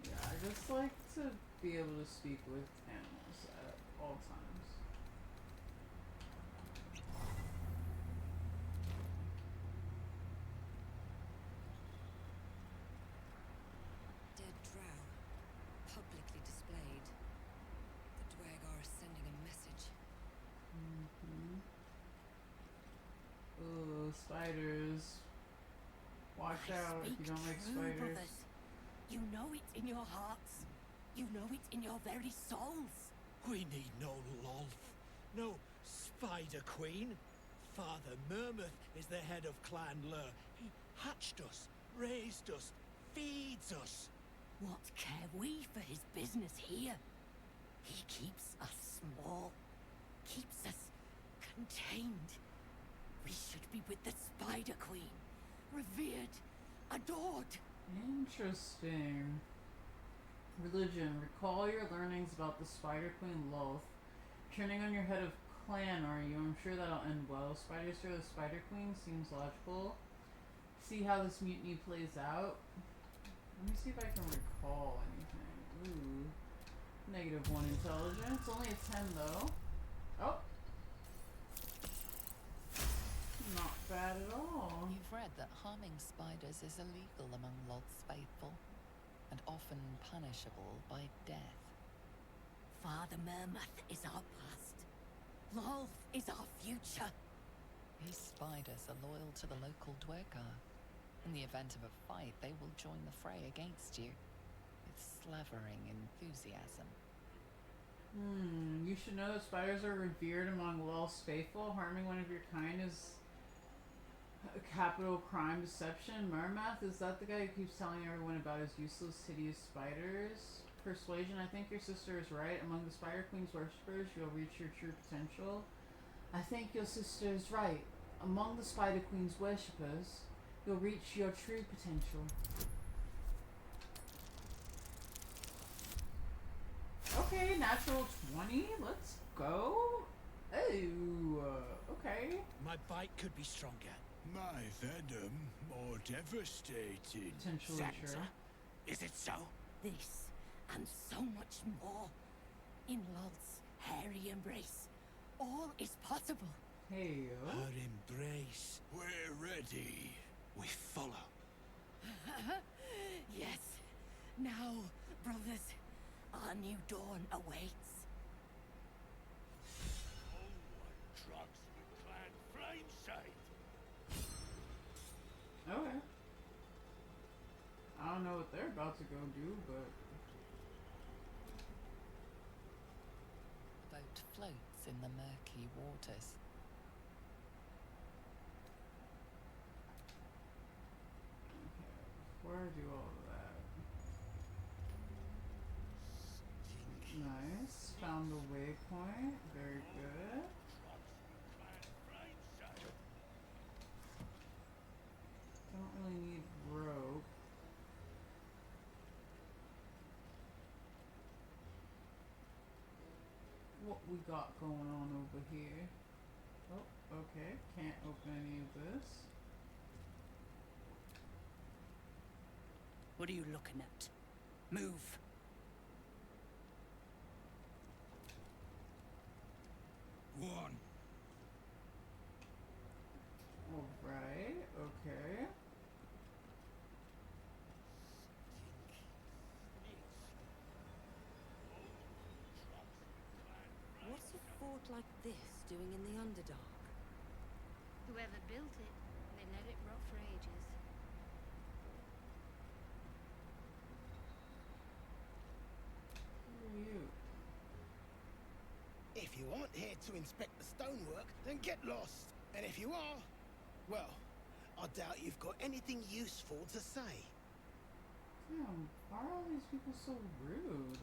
yeah, I just like to be able to speak with animals at all times. Dead drow, publicly displayed. The Dwagar is sending a message. Ooh, spiders. Watch out if you don't like spiders. Brothers. You know it in your hearts. You know it in your very souls. We need no Lolth, no Spider Queen. Father Mermuth is the head of Clan Lur. He hatched us, raised us, feeds us. What care we for his business here? He keeps us small, keeps us contained. We should be with the Spider Queen, revered, adored. Interesting. Religion. Recall your learnings about the Spider Queen Lolth. Turning on your head of clan, are you? I'm sure that'll end well. Spiders are the Spider Queen seems logical. See how this mutiny plays out. Let me see if I can recall anything. Ooh. -1 intelligence. Only a 10 though. Oh. Not bad at all. You've read that harming spiders is illegal among Lod's faithful, and often punishable by death. Father Mermuth is our past. Lolth is our future. These spiders are loyal to the local Dwagar. In the event of a fight, they will join the fray against you, with slavering enthusiasm. You should know that spiders are revered among Lolth's faithful. Harming one of your kind is a capital crime. Deception. Mermath, is that the guy who keeps telling everyone about his useless, hideous spiders? Persuasion, I think your sister is right. Among the Spider Queen's worshippers, you'll reach your true potential. I think your sister is right. Among the Spider Queen's worshippers, you'll reach your true potential. Okay, natural 20. Let's go. Oh, okay. My bite could be stronger. My venom more devastating. Potentially Sansa, true. is it so? This, and so much more. In Lol's hairy embrace, all is possible. Hey, Her embrace. We're ready. We follow. Yes. Now, brothers, our new dawn awaits. No one trucks with Clan Flameshade. Okay. I don't know what they're about to go do, but The boat floats in the murky waters. before I do all of that. Nice. Found the waypoint. Very good. Don't really need rope. What we got going on over here? Oh, okay. Can't open any of this. What are you looking at? Move. One. Alright, okay. What's a fort like this doing in the Underdark? Whoever built it, they let it rot for ages. Who are you? If you aren't here to inspect the stonework, then get lost. And if you are, well, I doubt you've got anything useful to say. Damn, why are all these people so rude?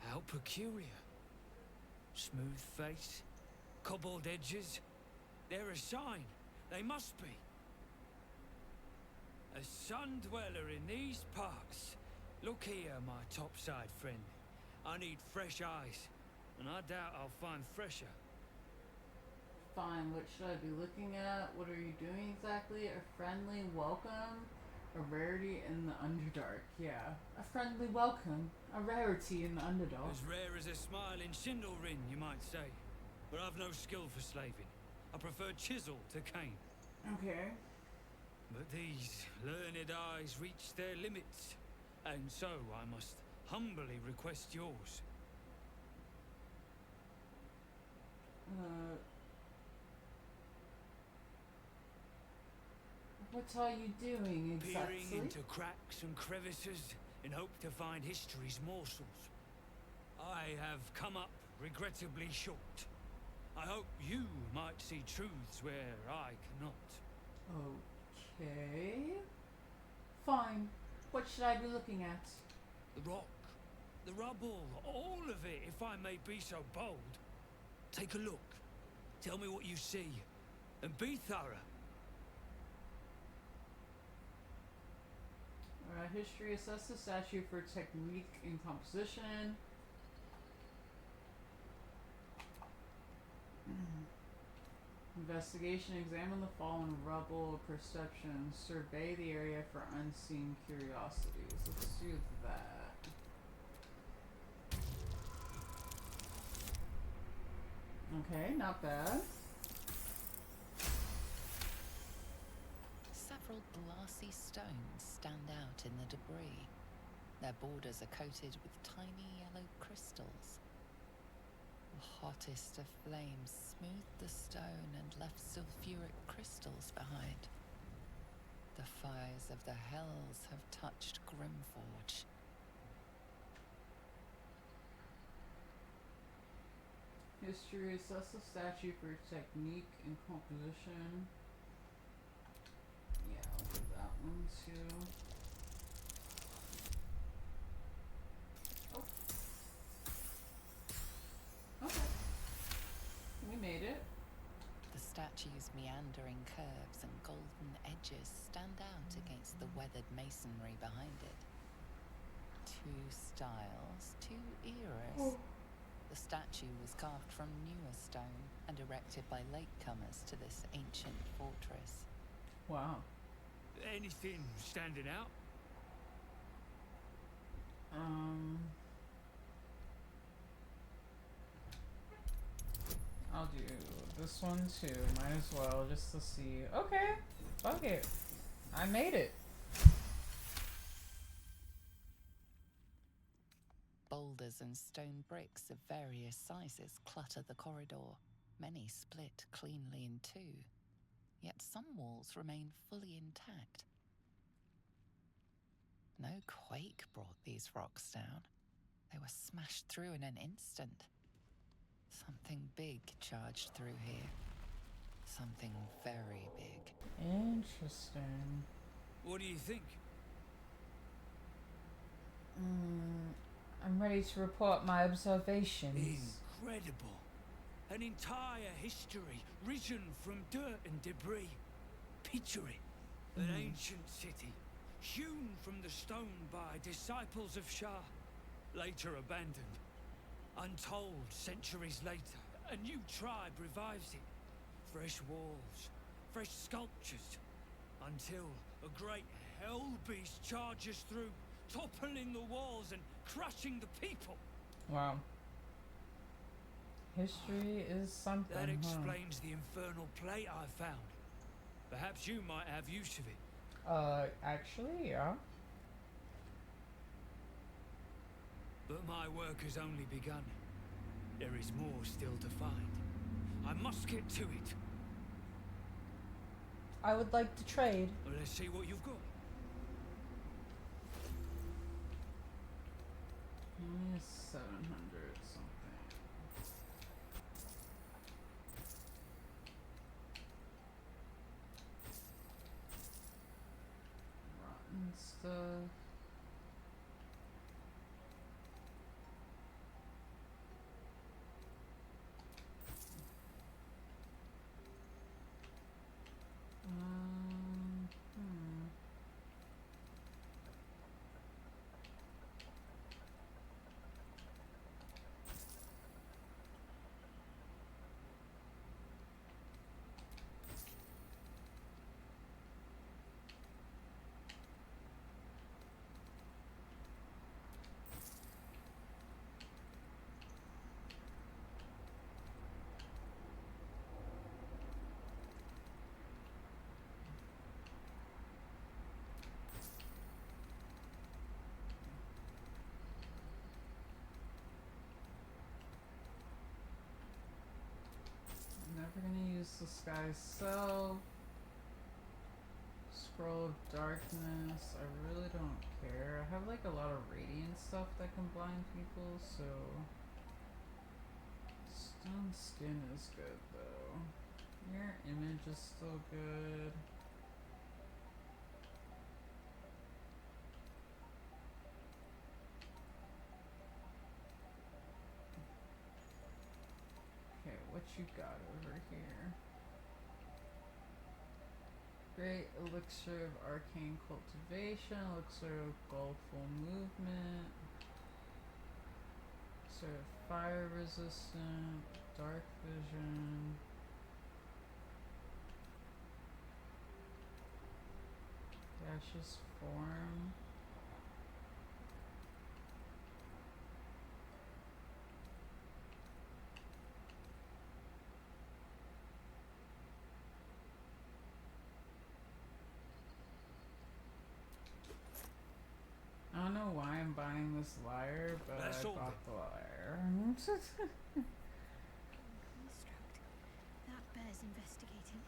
How peculiar. Smooth face, cobbled edges. They're a sign. They must be. A sun dweller in these parts. Look here, my topside friend. I need fresh eyes, and I doubt I'll find fresher. Fine, what should I be looking at? What are you doing exactly? A friendly welcome? A rarity in the Underdark, yeah. A friendly welcome. A rarity in the Underdark. As rare as a smile in Sindlerin, you might say. But I've no skill for slaving. I prefer chisel to cane. Okay. But these learned eyes reach their limits, and so I must humbly request yours. What are you doing exactly? Peering into cracks and crevices in hope to find history's morsels. I have come up regrettably short. I hope you might see truths where I cannot. Okay. Fine. What should I be looking at? The rock, the rubble, all of it, if I may be so bold. Take a look. Tell me what you see. And be thorough. History. Assess the statue for technique and composition. Investigation. Examine the fallen rubble. Perception. Survey the area for unseen curiosities. Let's do that. Okay, not bad. Several glassy stones stand out in the debris. Their borders are coated with tiny yellow crystals. The hottest of flames smoothed the stone and left sulfuric crystals behind. The fires of the hells have touched Grymforge. History. Assess the statue for technique and composition. Yeah, I'll do that one too. Oh. Okay. We made it. The statue's meandering curves and golden edges stand out against the weathered masonry behind it. Two styles, two eras. Oh. The statue was carved from newer stone and erected by latecomers to this ancient fortress. Wow. Anything standing out? I'll do this one too. Might as well, just to see. Okay. Fuck it. I made it. Boulders and stone bricks of various sizes clutter the corridor, many split cleanly in two. Yet some walls remain fully intact. No quake brought these rocks down. They were smashed through in an instant. Something big charged through here. Something very big. Interesting. What do you think? I'm ready to report my observations. Incredible. An entire history risen from dirt and debris. Picture it. An ancient city, hewn from the stone by disciples of Shah, later abandoned. Untold centuries later, a new tribe revives it. Fresh walls, fresh sculptures, until a great hell beast charges through, toppling the walls and crushing the people. Wow. History is something. That explains the infernal plate I found. Perhaps you might have use of it. Actually, yeah. But my work has only begun. There is more still to find. I must get to it. I would like to trade. Well, let's see what you've got. Minus 700 something. Rotten stuff. Never gonna use the sky cell. Scroll of darkness. I really don't care. I have like a lot of radiant stuff that can blind people, so stone skin is good though. Your image is still good. Okay, what you got over here? Great elixir of arcane cultivation, elixir of goalful movement, elixir of fire resistant, dark vision, gaseous form. I don't know why I'm buying this lyre, but I bought the lyre. Construct. That bears investigating.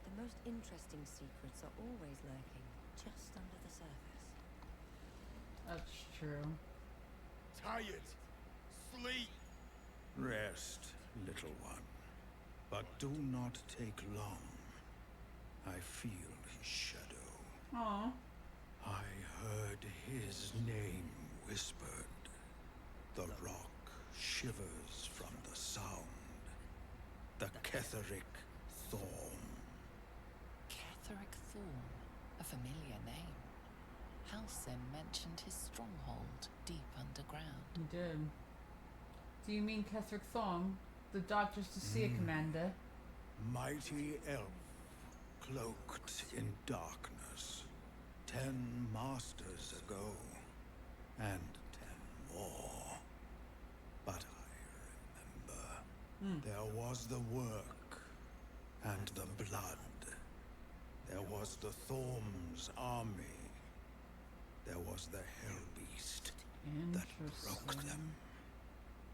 The most interesting secrets are always lurking just under the surface. That's true. Tired. Sleep. Rest, little one. But do not take long. I feel his shadow. Aww. I heard his name whispered. The rock shivers from the sound. The Ketheric Thorn. Ketheric Thorn, a familiar name. Halsin mentioned his stronghold deep underground. He did. Do you mean Ketheric Thorm, the Dark Justiciar commander? Mighty elf, cloaked in darkness. 10 masters ago, and 10 more. But I remember. There was the work, and the blood. There was the Thorm's army. There was the Hellbeast that broke them.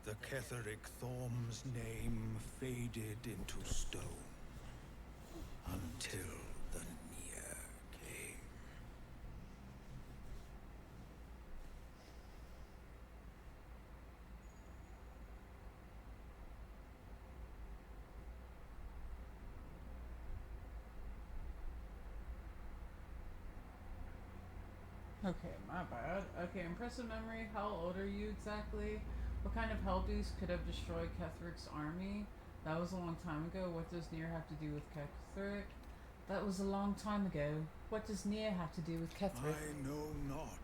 The Ketheric Thorm's name faded into stone until the Near came. Okay, my bad. Okay, impressive memory. How old are you exactly? What kind of hellbeast could have destroyed Ketheric's army? That was a long time ago. What does Nier have to do with Ketheric? That was a long time ago. What does Nier have to do with Ketheric? I know not,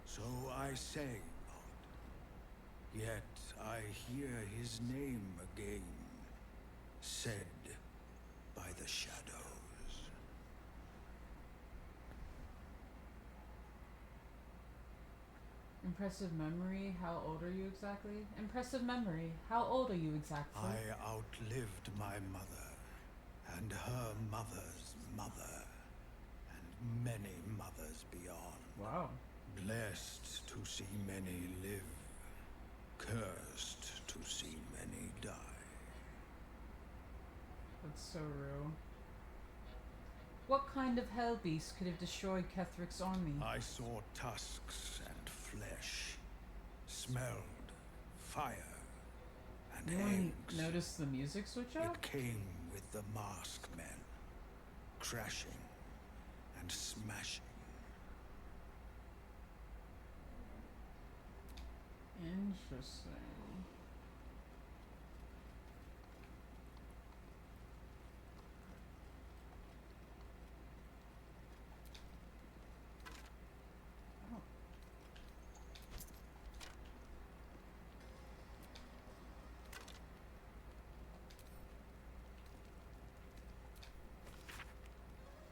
so I say not. Yet I hear his name again, said by the shadows. Impressive memory. How old are you exactly? Impressive memory. How old are you exactly? I outlived my mother, and her mother's mother, and many mothers beyond. Wow. Blessed to see many live, cursed to see many die. That's so real. What kind of hellbeast could have destroyed Ketheric's army? I saw tusks and flesh, smelled fire and eggs. Notice the music switch up? It came with the mask men, crashing and smashing. Interesting.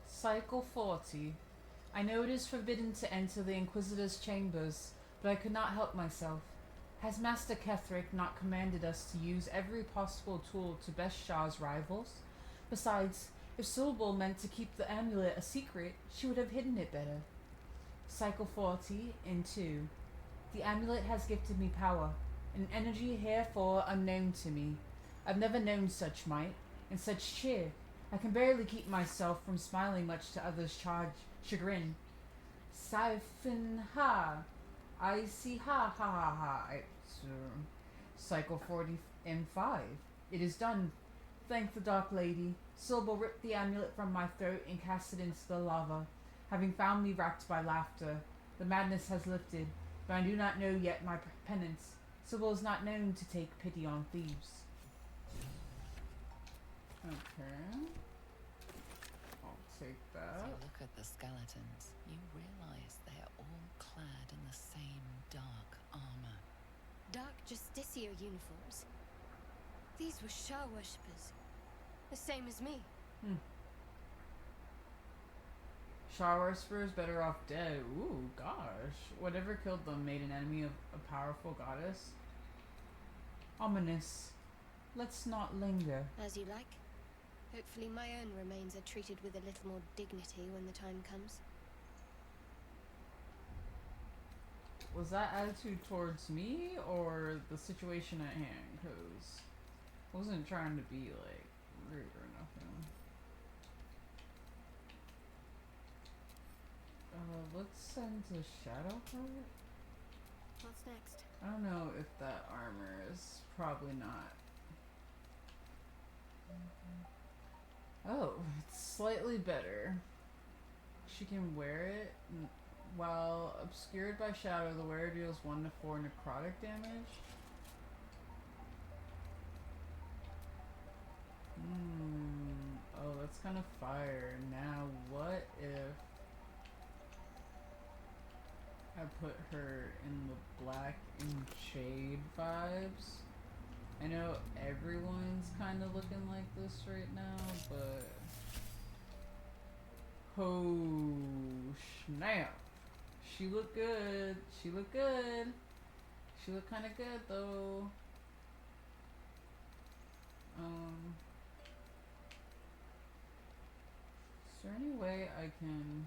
Cycle 40. I know it is forbidden to enter the Inquisitor's chambers, but I could not help myself. Has Master Ketheric not commanded us to use every possible tool to best Shah's rivals? Besides, if Silbul meant to keep the amulet a secret, she would have hidden it better. Cycle 40 in 2. The amulet has gifted me power, an energy herefore unknown to me. I've never known such might, and such cheer. I can barely keep myself from smiling much to others' chagrin. Siphon ha! I see ha ha ha ha. Cycle 40 and 5. It is done. Thank the Dark Lady. Silbul ripped the amulet from my throat and cast it into the lava. Having found me racked by laughter, the madness has lifted, but I do not know yet my penance. Silbul is not known to take pity on thieves. Okay. I'll take that. As you look at the skeletons, you realize they are all clad in the same dark armor. Dark Justiciar uniforms. These were Shah worshippers. The same as me. Shah worshippers better off dead. Ooh, gosh. Whatever killed them made an enemy of a powerful goddess. Ominous. Let's not linger. As you like. Hopefully my own remains are treated with a little more dignity when the time comes. Was that attitude towards me or the situation at hand? Because I wasn't trying to be like rude or nothing. Let's send to Shadowheart. What's next? I don't know if that armor is probably not. Oh, it's slightly better. She can wear it. While obscured by shadow, the wearer deals 1 to 4 necrotic damage. Oh, that's kind of fire. Now, what if I put her in the black and shade vibes? I know everyone's kind of looking like this right now, but oh snap! She looked good. She looked good. She looked kind of good though. Is there any way I can?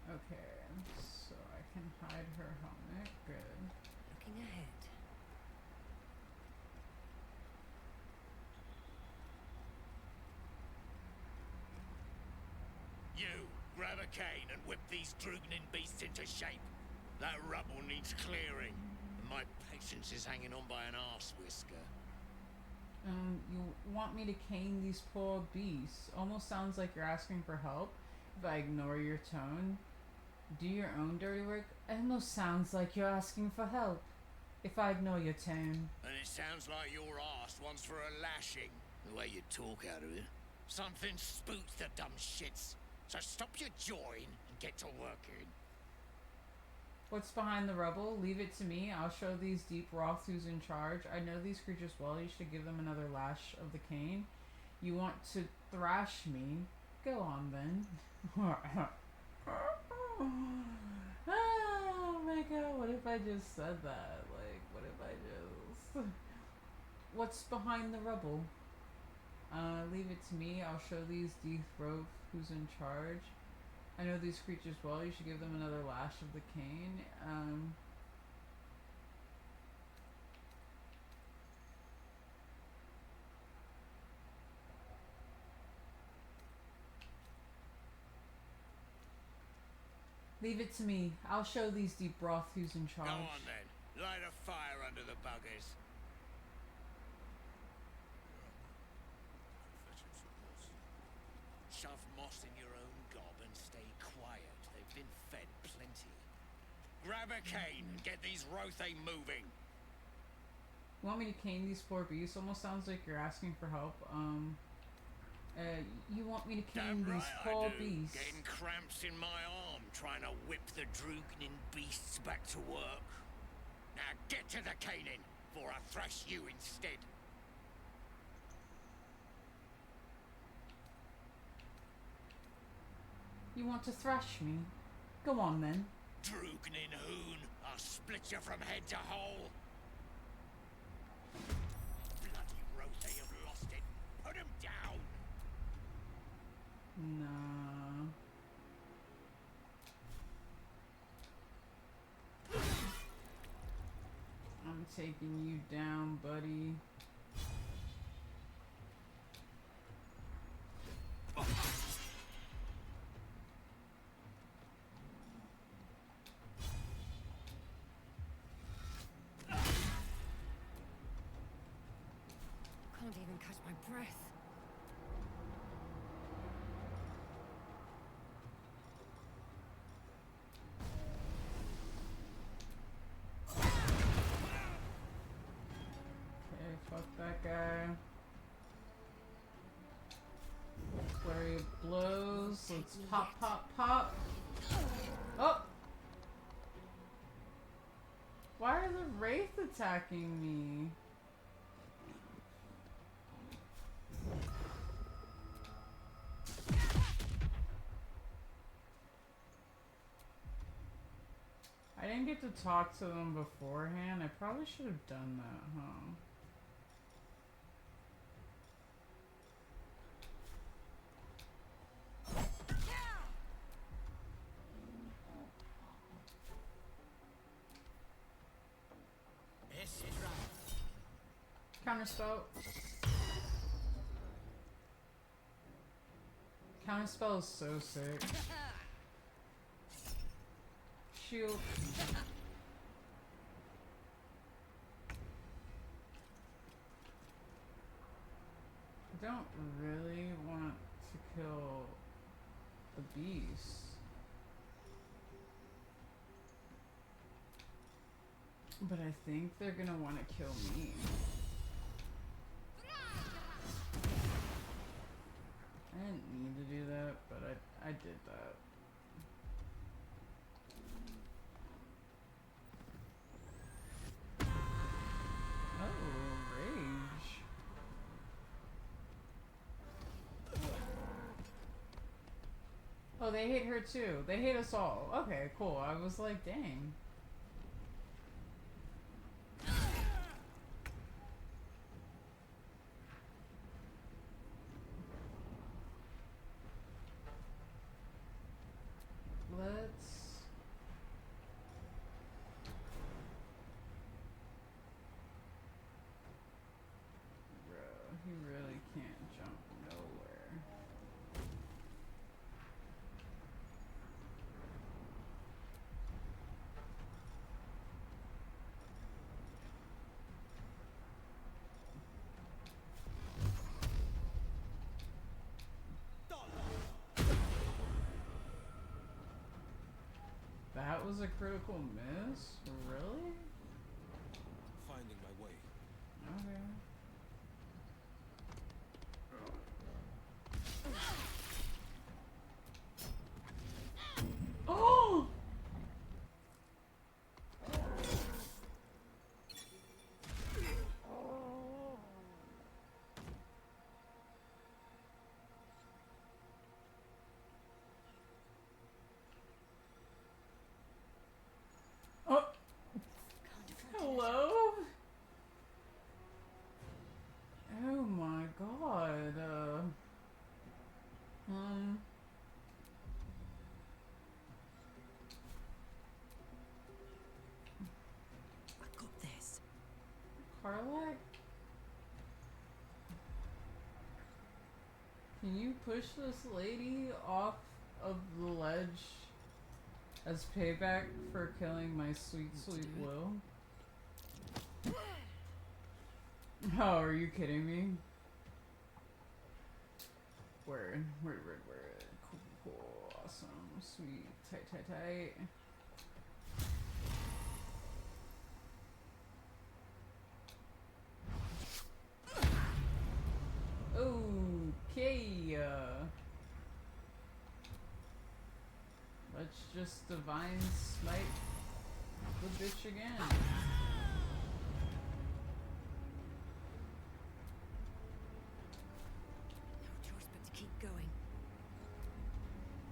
Okay, so I can hide her helmet. Good. Looking ahead. You, grab a cane and whip these droognin beasts into shape. That rubble needs clearing, and my patience is hanging on by an arse whisker. You want me to cane these poor beasts? Almost sounds like you're asking for help. If I ignore your tone, do your own dirty work. It almost sounds like you're asking for help. If I ignore your tone. And it sounds like your arse wants for a lashing, the way you talk out of it. Something spooks the dumb shits. So stop your jawing and get to working. What's behind the rubble? Leave it to me. I'll show these deep wrath who's in charge. I know these creatures well. You should give them another lash of the cane. You want to thrash me? Go on then. Oh my god, what if I just said that? Like, what if I just... What's behind the rubble? Leave it to me. I'll show these deep wrath who's in charge. I know these creatures well. You should give them another lash of the cane. Leave it to me. I'll show these deep wrath who's in charge. Go on then. Light a fire under the buggers. Shove moss in your own gob and stay quiet. They've been fed plenty. Grab a cane and get these Rothe moving. You want me to cane these poor beasts? Almost sounds like you're asking for help. You want me to cane Damn right these poor I do. beasts? Getting cramps in my arm trying to whip the droognin beasts back to work. Now get to the caning, before I thrash you instead. You want to thrash me? Go on then. Droognin hoon, I'll split you from head to hole. Bloody Rothe have lost it. Put him down. Nah. I'm taking you down, buddy. Can't even catch my breath. Okay, fuck that guy. Flurry of blows. Let's pop, pop, pop. Oh! Why are the wraith attacking me? I didn't get to talk to them beforehand. I probably should have done that, huh? Counterspell. Counterspell is so sick. Shield. I don't really want to kill the beast. But I think they're gonna want to kill me. I didn't need to do that, but I did that. Oh, rage. Oh, they hate her too. They hate us all. Okay, cool. I was like, dang. Let's... Bro, he really can't jump nowhere. That was a critical miss? Really? Finding my way. Okay. Oh! Oh! Hello? Oh my god. I got this. Carla? Can you push this lady off of the ledge as payback for killing my sweet, sweet Will? Oh, are you kidding me? Word. Cool, cool, awesome, sweet, tight. Okay, let's just divine smite the bitch again. No choice but to keep going.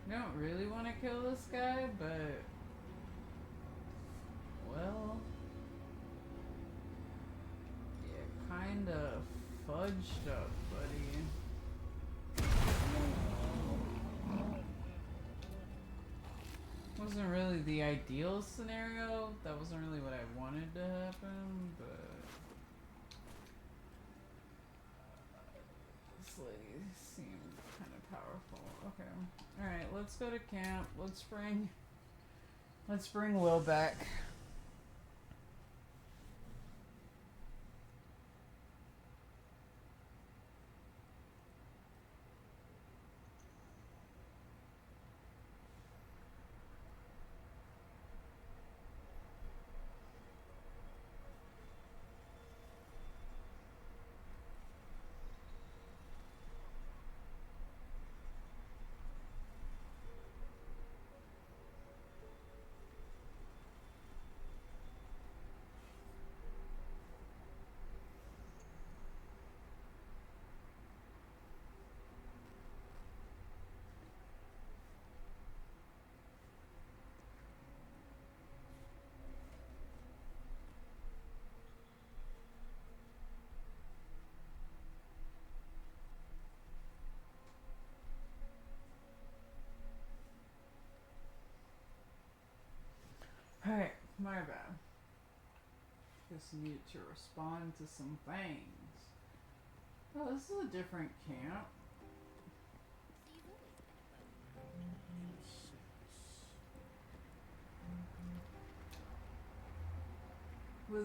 I don't really want to kill this guy, but... Well... Yeah, kinda fudged up, buddy. Wasn't really the ideal scenario. That wasn't really what I wanted to happen, but... This lady seemed kind of powerful. Okay. Alright, let's go to camp. Let's bring Will back. Alright, my bad. Just needed to respond to some things. Oh, this is a different camp. Thou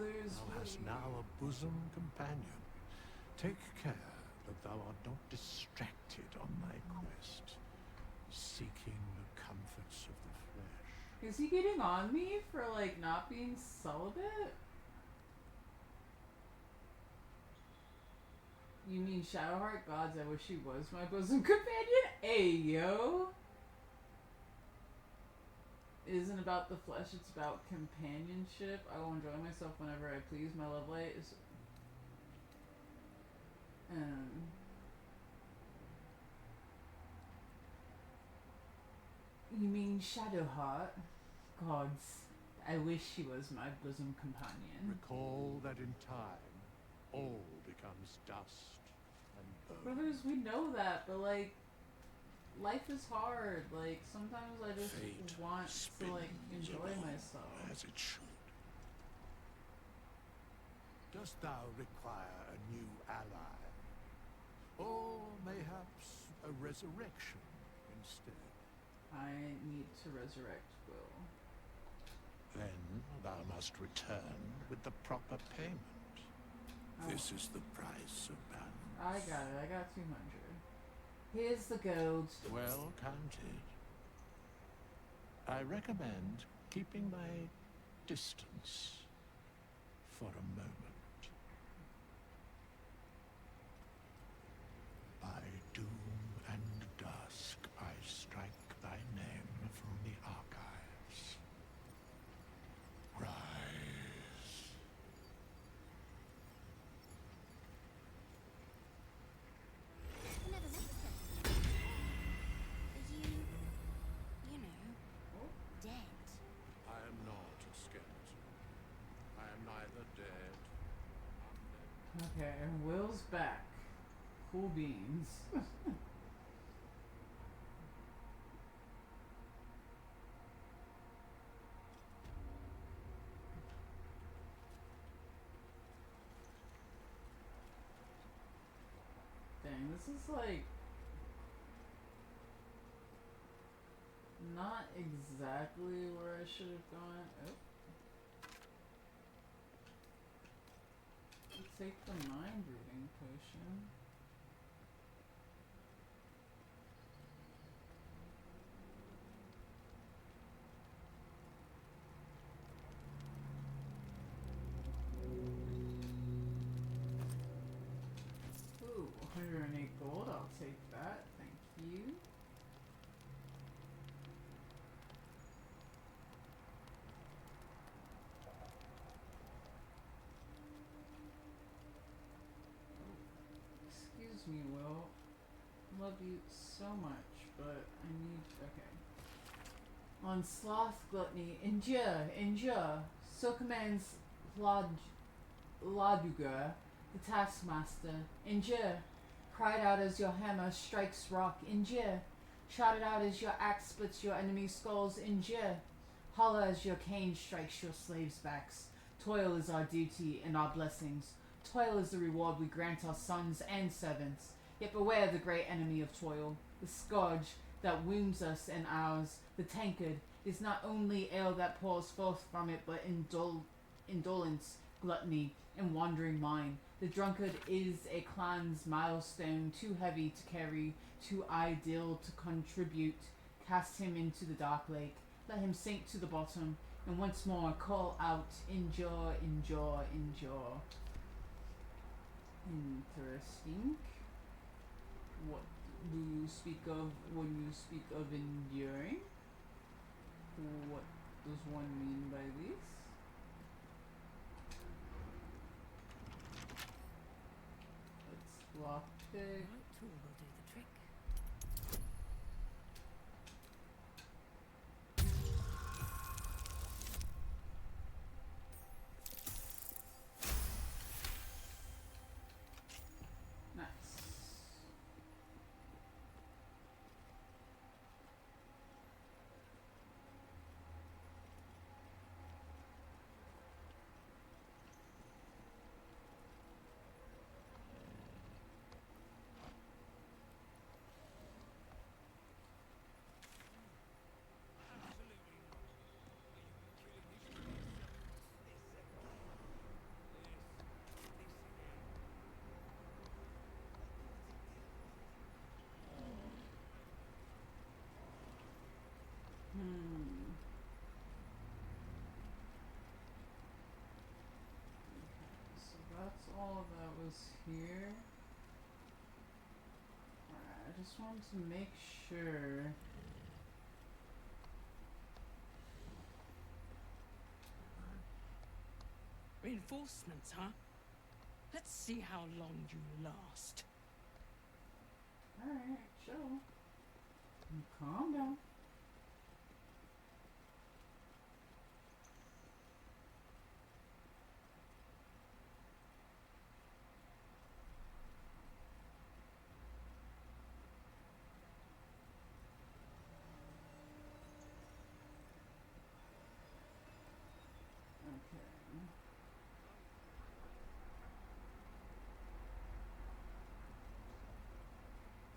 hast now a bosom companion. Take care that thou art not distracted on thy quest, seeking the comforts of the flesh. Is he getting on me for, like, not being celibate? You mean Shadowheart Gods? I wish he was my bosom companion? Ayo! It isn't about the flesh, it's about companionship. I will enjoy myself whenever I please. My love light is... You mean Shadowheart? Gods, I wish she was my bosom companion. Recall that in time, all becomes dust and bone. Brothers, we know that, but like, life is hard. Like, sometimes I just want to like enjoy myself. As it should. Dost thou require a new ally? Or mayhaps a resurrection instead? I need to resurrect Will. Then thou must return with the proper payment. Oh. This is the price of balance. I got it. I got 200. Here's the gold. Well counted. I recommend keeping thy distance for a moment. By doom and dusk, I strike thy name from the archives. Rise. I never met them. Are you know, dead? I am not a skeleton. I am neither dead. Okay, and Will's back. Cool beans. Dang, this is like not exactly where I should have gone. Oh. Take the mind reading potion. Ooh, 108 gold. I'll take that. Thank you. Excuse me, Will. Love you so much, but I need... Okay. On sloth, gluttony, endure. So commands Laduga, the taskmaster. Endure. Cried out as your hammer strikes rock. Endure. Shouted out as your axe splits your enemy's skulls. Endure. Holler as your cane strikes your slaves' backs. Toil is our duty and our blessings. Toil is the reward we grant our sons and servants. Yet beware the great enemy of toil, the scourge that wounds us and ours. The tankard is not only ale that pours forth from it, but indolence, gluttony, and wandering mind. The drunkard is a clan's milestone, too heavy to carry, too ideal to contribute. Cast him into the dark lake, let him sink to the bottom, and once more call out, endure, endure, endure. Interesting. What do you speak of when you speak of enduring? What does one mean by this? Let's lockpick. Right tool will do the trick. Nice. So that's all that was here. just wanted to make sure. Reinforcements, huh? Let's see how long you last. Alright, chill. Calm down.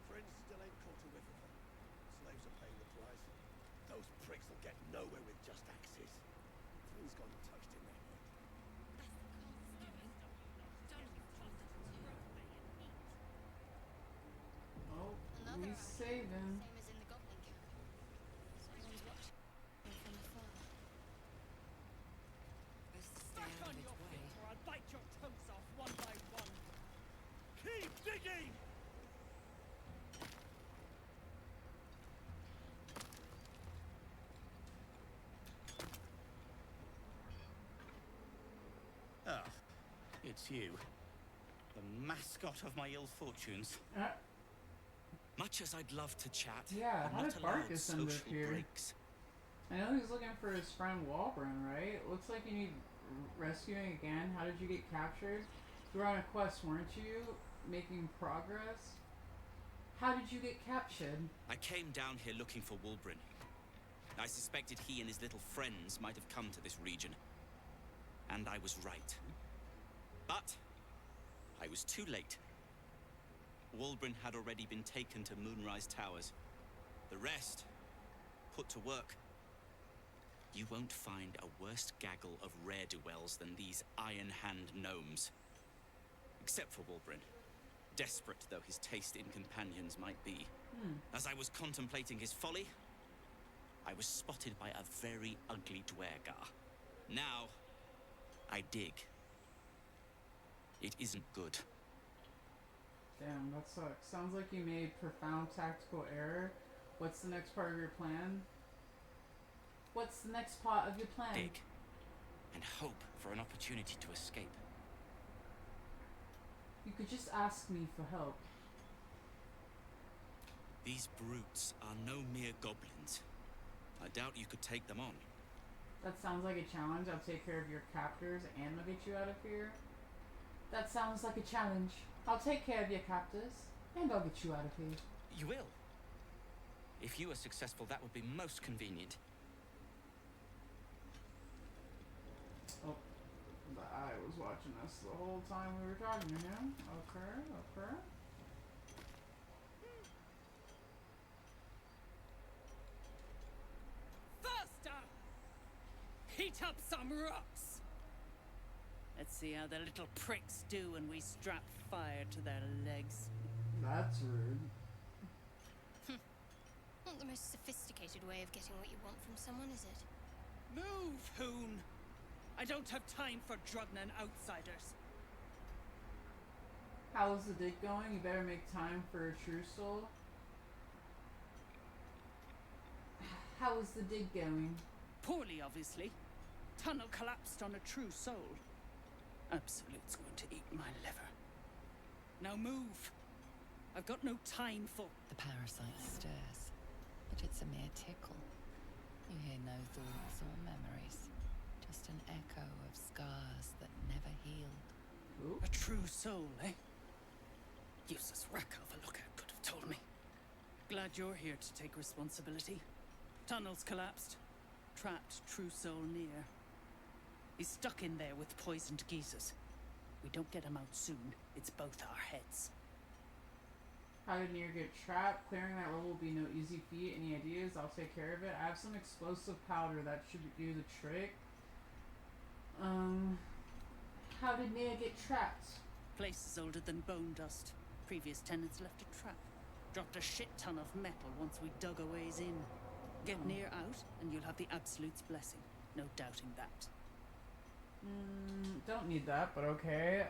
Friends still ain't caught a whiff of her. Slaves are paying the price. Those pricks will get nowhere with just axes. Things gone touched in their head. Oh, Another we eye. saving. Same as in the goblin camp. Someone's watching from afar. Best to stay Back out on of its your way. feet or I'll bite your toes off one by one. Keep digging! Ah, it's you. The mascot of my ill fortunes. Much as I'd love to chat, Yeah, I'm how not did allowed Barkus end up social here? breaks. I know he's looking for his friend Walburn, right? Looks like you need rescuing again. How did you get captured? You were on a quest, weren't you? Making progress? How did you get captured? I came down here looking for Walburn. I suspected he and his little friends might have come to this region. And I was right. But I was too late. Walburn had already been taken to Moonrise Towers. The rest, put to work. You won't find a worse gaggle of ne'er-do-wells than these Iron Hand gnomes. Except for Walburn, desperate though his taste in companions might be. As I was contemplating his folly, I was spotted by a very ugly Dwergar. Now, I dig. It isn't good. Damn, that sucks. Sounds like you made profound tactical error. What's the next part of your plan? What's the next part of your plan? Dig. And hope for an opportunity to escape. You could just ask me for help. These brutes are no mere goblins. I doubt you could take them on. That sounds like a challenge. I'll take care of your captors and I'll get you out of here. That sounds like a challenge. I'll take care of your captors and I'll get you out of here. You will. If you are successful, that would be most convenient. Oh, the eye was watching us the whole time we were talking to him. Okay. Faster! Heat up some rocks! Let's see how the little pricks do when we strap fire to their legs. That's rude. Not the most sophisticated way of getting what you want from someone, is it? Move, Hoon! I don't have time for Drudnan outsiders. How's the dig going? You better make time for a true soul. How is the dig going? Poorly, obviously. Tunnel collapsed on a true soul. Absolute's going to eat my liver. Now move! I've got no time for... The parasite stirs, but it's a mere tickle. You hear no thoughts or memories, just an echo of scars that never healed. Ooh. A true soul, eh? Useless wreck of a lookout could have told me. Glad you're here to take responsibility. Tunnel's collapsed. Trapped true soul near. He's stuck in there with poisoned geezers. We don't get him out soon, it's both our heads. How did Nier get trapped? Clearing that rubble will be no easy feat. Any ideas? I'll take care of it. I have some explosive powder that should do the trick. How did Nier get trapped? Place is older than bone dust. Previous tenants left a trap. Dropped a shit ton of metal once we dug a ways in. Get Nier out, and you'll have the Absolute's blessing. No doubting that. Don't need that, but okay.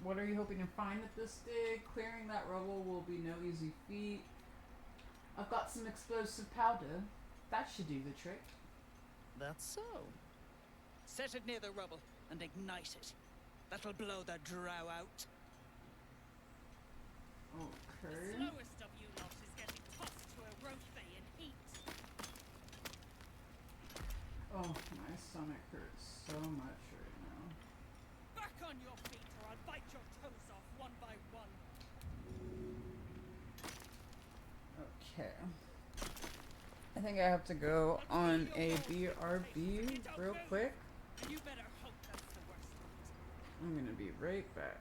What are you hoping to find at this dig? Clearing that rubble will be no easy feat. I've got some explosive powder. That should do the trick. That's so. Set it near the rubble and ignite it. That'll blow the drow out. Okay. The slowest of you lot is getting tossed to a rothe in heat. Oh, my stomach hurts so much right now. Back on your feet or I'll bite your toes off one by one. Okay. I think I have to go on a BRB real quick. You better hope that's the worst. I'm gonna be right back.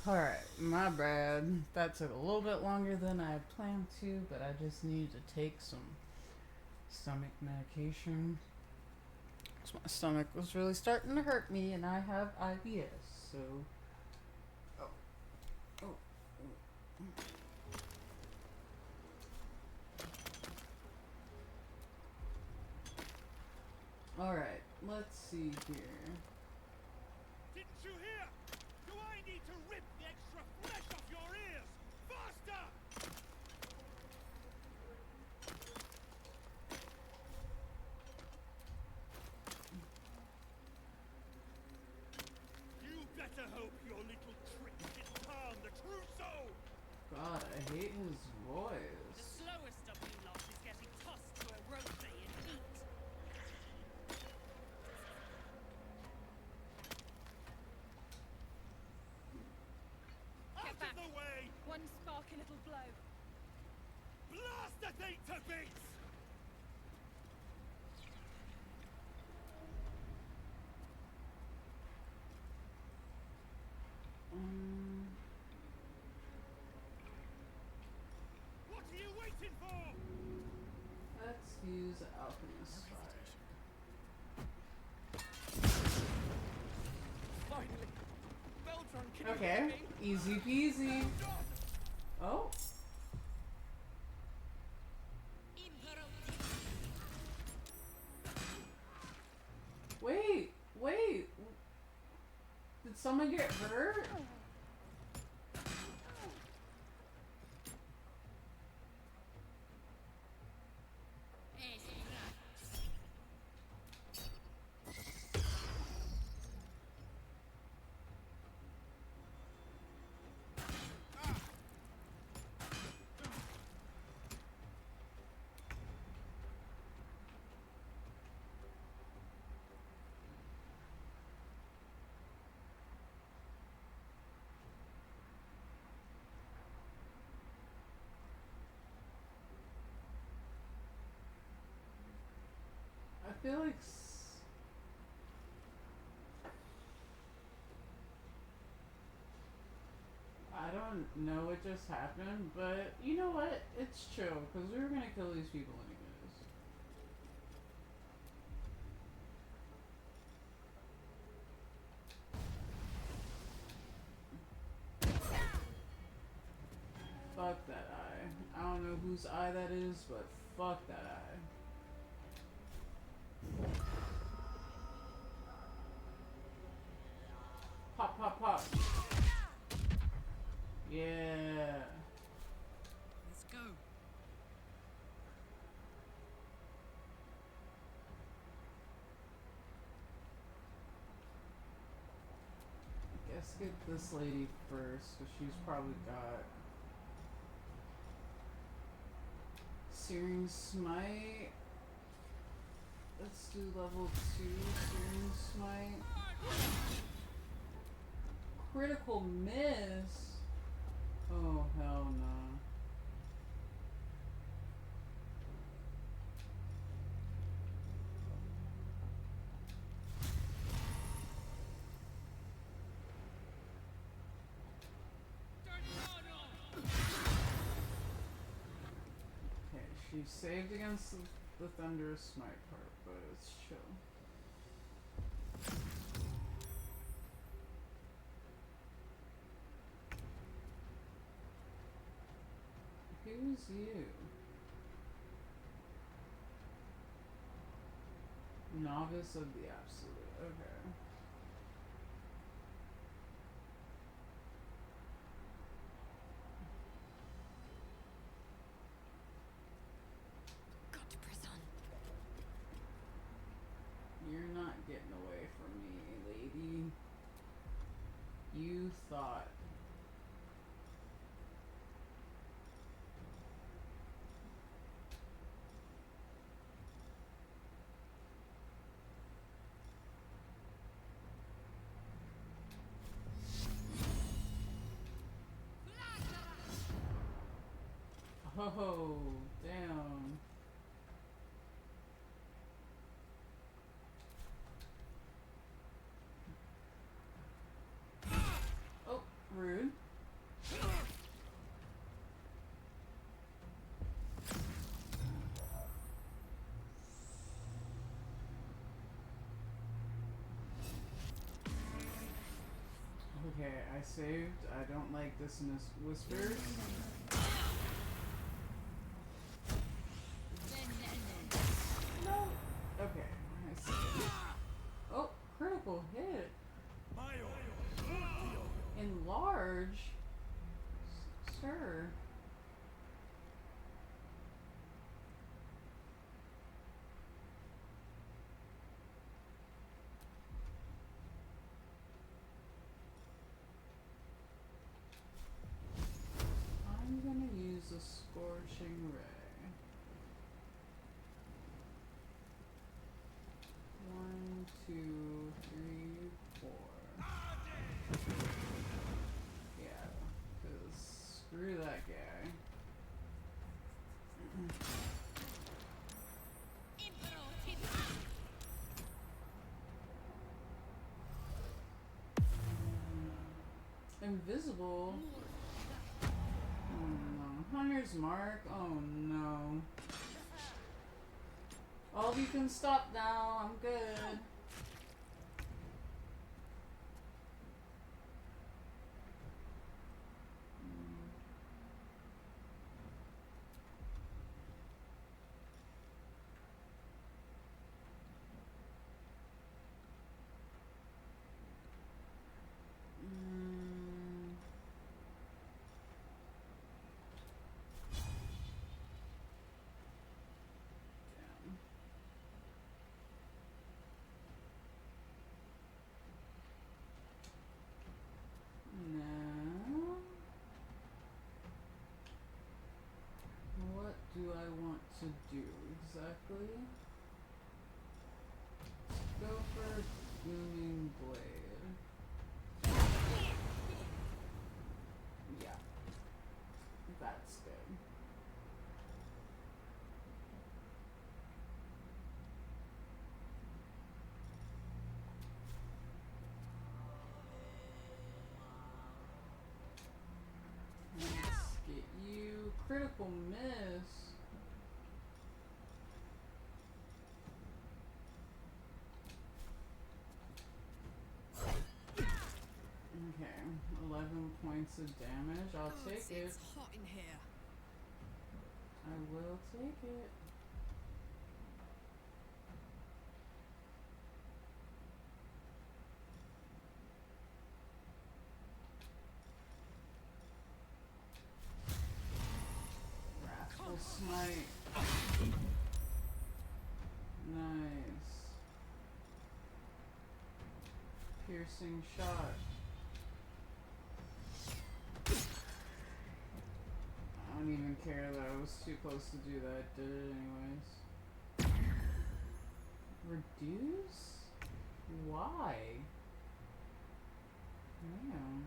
Alright, my bad. That took a little bit longer than I had planned to, but I just needed to take some stomach medication. My stomach was really starting to hurt me, and I have IBS, so... Oh. Alright, let's see here. Didn't you hear? Do I need to rip the extra flesh off your ears? Faster! You better hope your little trick didn't harm the trousseau! God, I hate his The voice. slowest of you lot is getting tossed to a rope and eat. Out of the way! One spark and it'll blow. Blast the thing to bits! What are you waiting for? Let's use Alchemist Fire. Finally! Baldur, can Okay, you hear me? easy peasy. Oh. Wait. Did someone get hurt? I feel like I don't know what just happened, but you know what? It's chill, because we were gonna kill these people anyways. Fuck that eye. I don't know whose eye that is, but fuck that eye. Pop. Yeah. Let's go. Guess get this lady first, because she's probably got Searing Smite. Let's do level 2 Searing Smite. Critical miss? Oh, hell no. Okay, she saved against the Thunderous Smite part, but it's chill. Who's you? Novice of the Absolute. Okay. Go to prison. You're not getting away from me, lady. You thought. Oh, damn. Oh, rude. Okay, I saved. I don't like dissonant whispers. No. Okay, I saved. Oh, critical hit. Enlarge? Sure. I'm gonna use a scorching ray. 1, 2, 3, 4. Yeah, cause screw that guy. Invisible? Oh no. Hunter's mark? Oh no. All of you can stop now. I'm good. Now, what do I want to do exactly? Go for booming blade. Yeah, that's good. Let's get you critical miss. Okay, 11 points of damage. I'll take it. It's hot in here. I will take it. Wrathful smite. Nice. Piercing shot. I don't even care that I was too close to do that. Did it anyways. Reduce? Why? Damn.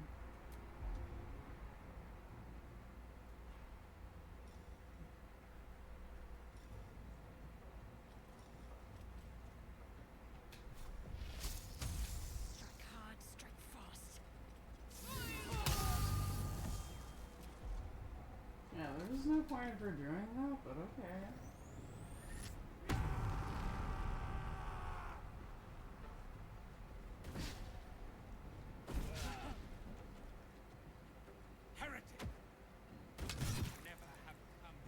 Strike hard, strike fast. Yeah, there's no point for doing that, but okay. Heretic! Never have come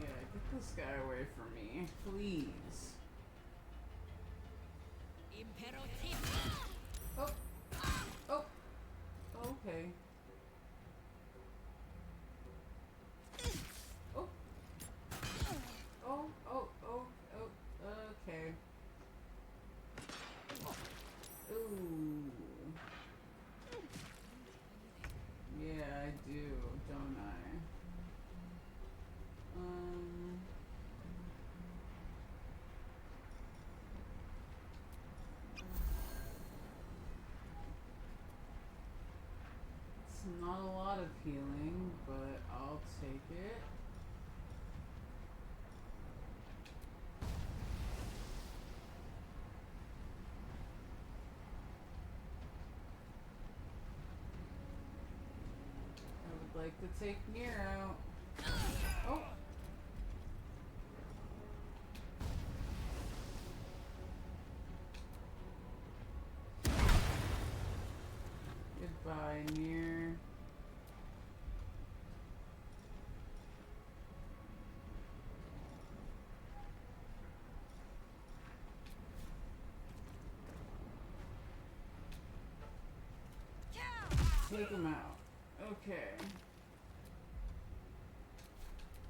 Yeah, get this guy away from me, please. Oh. Oh. Okay. Oh. Oh, oh, oh, oh, okay. Ooh. do, don't I? It's not a lot of healing, but I'll take it. I would like to take Nier out. Oh! Goodbye, Nier. Take him out. Okay.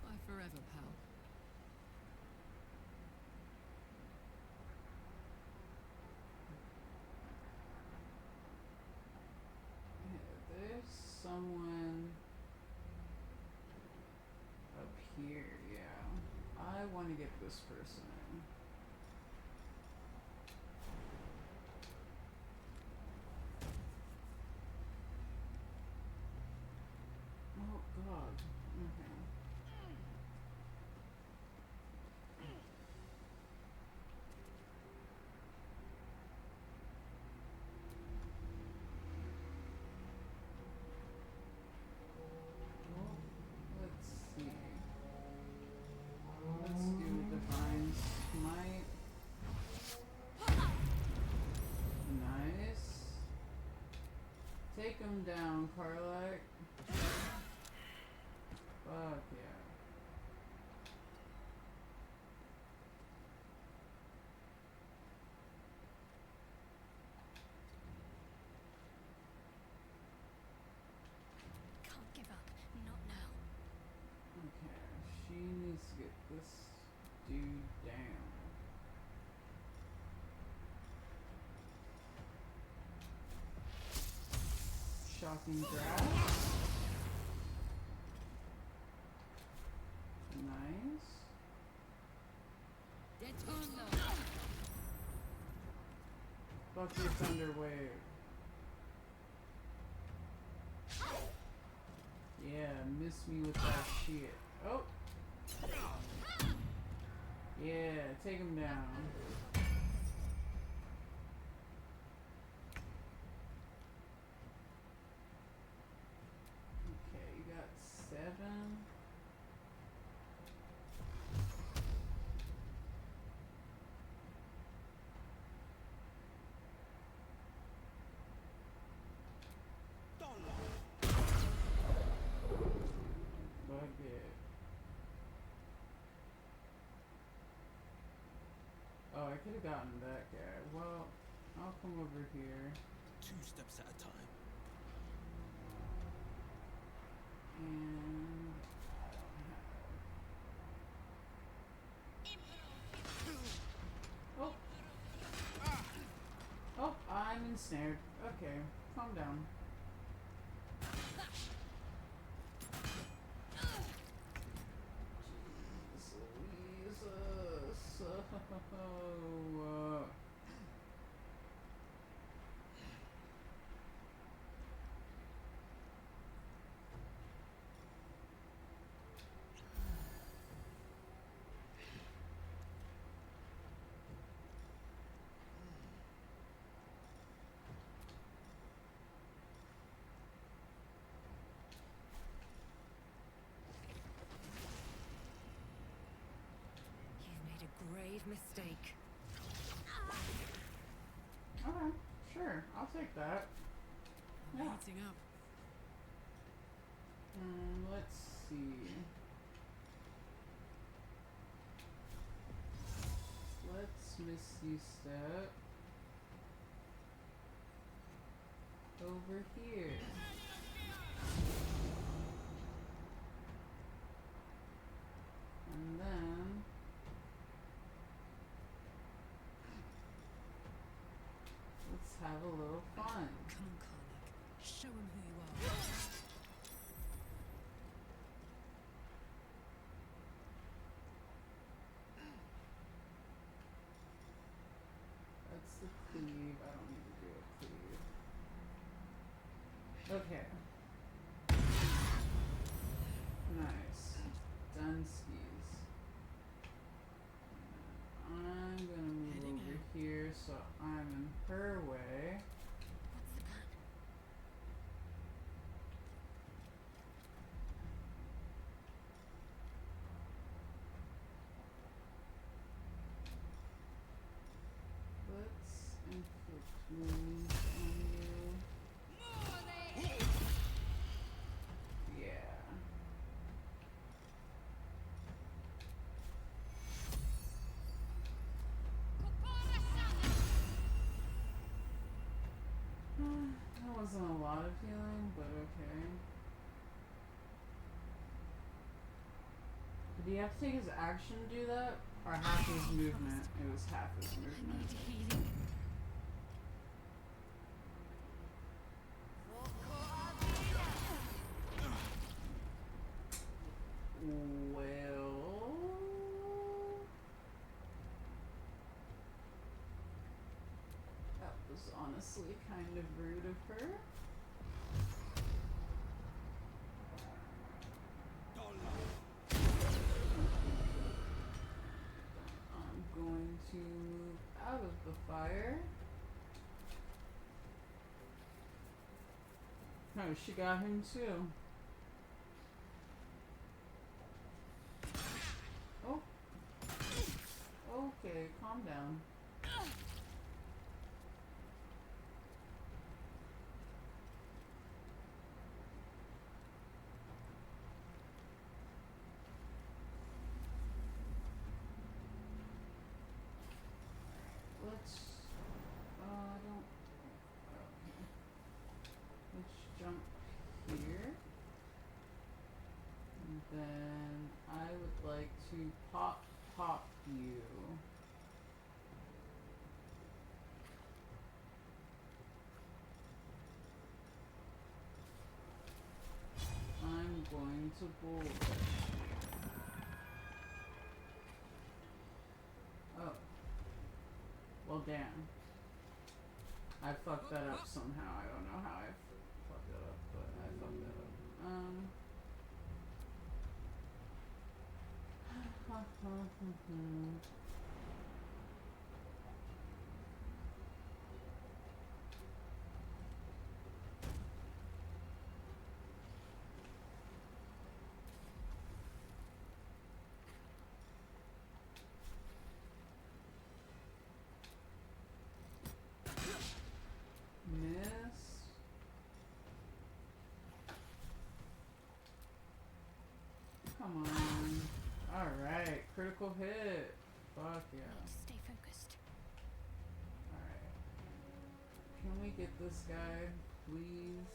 Bye forever, pal. Yeah, there's someone up here, yeah. I want to get this person in. Oh god. Okay. Well, let's see. Let's do Divine Smite. Nice. Take him down, Karlak. Fuck yeah. Can't give up. Not now. Okay, she needs to get this dude down. Shocking grasp. Nice. Detono. Fuck your thunder wave. Yeah, miss me with that shit. Oh! Yeah, take him down. Okay, you got 7. Bucket. Oh, I could have gotten that guy. Well, I'll come over here. 2 steps at a time. And I don't have. Oh. Oh, I'm ensnared. Okay, calm down. Jesus. Oh. You've made a grave mistake. Okay, sure. I'll take that. I'm Yeah. heating up. Let's see. Let's Misty Step over here. And then let's have a little fun. Come on, Karlak. Show him who you are. Okay. Nice. Dunskies. I'm gonna move over here so I'm in her way. What's the plan? Let's inflict wounds on you. Yeah. That wasn't a lot of healing, but okay. Did he have to take his action to do that? Or half his movement? It was half his movement. Well... That was honestly kind of rude of her. I'm going to move out of the fire. Oh, she got him too. Oh. Okay, calm down. Let's, don't, okay. Let's jump here. And then I would like to pop you. I'm going to bullrush you. Oh. Well, damn. I fucked that up somehow. I don't know how I fucked that up, but I fucked that up. Miss. Come on. Alright, critical hit. Fuck yeah. Stay focused. Alright. Can we get this guy, please?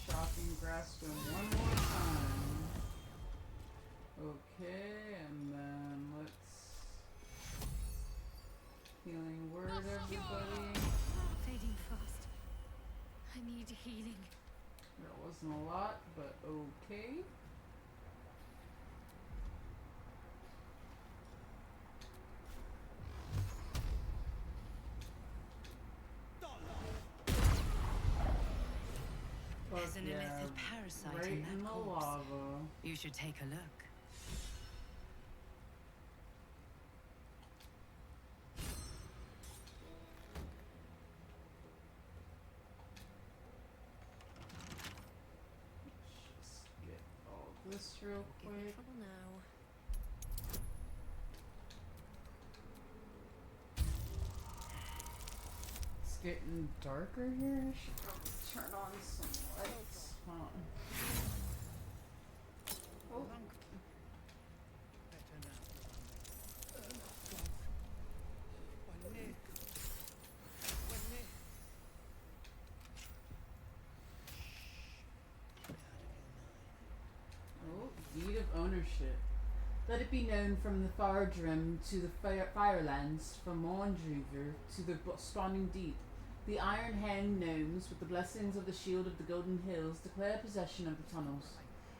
Shocking grasp him one more time. Okay, and then let's healing word everybody. Fading fast. I need healing. There wasn't a lot, but okay. There's an yeah, illicit parasite right in that in the corpse. lava. You should take a look. Just get all this real quick. Trouble now. It's getting darker here. I should probably turn on some lights. Hold on. Oh. Oh, deed of ownership. Let it be known from the Fardrim to the Firelands, from Mondriver to the spawning deep. The Iron Hand gnomes, with the blessings of the Shield of the Golden Hills, declare possession of the tunnels.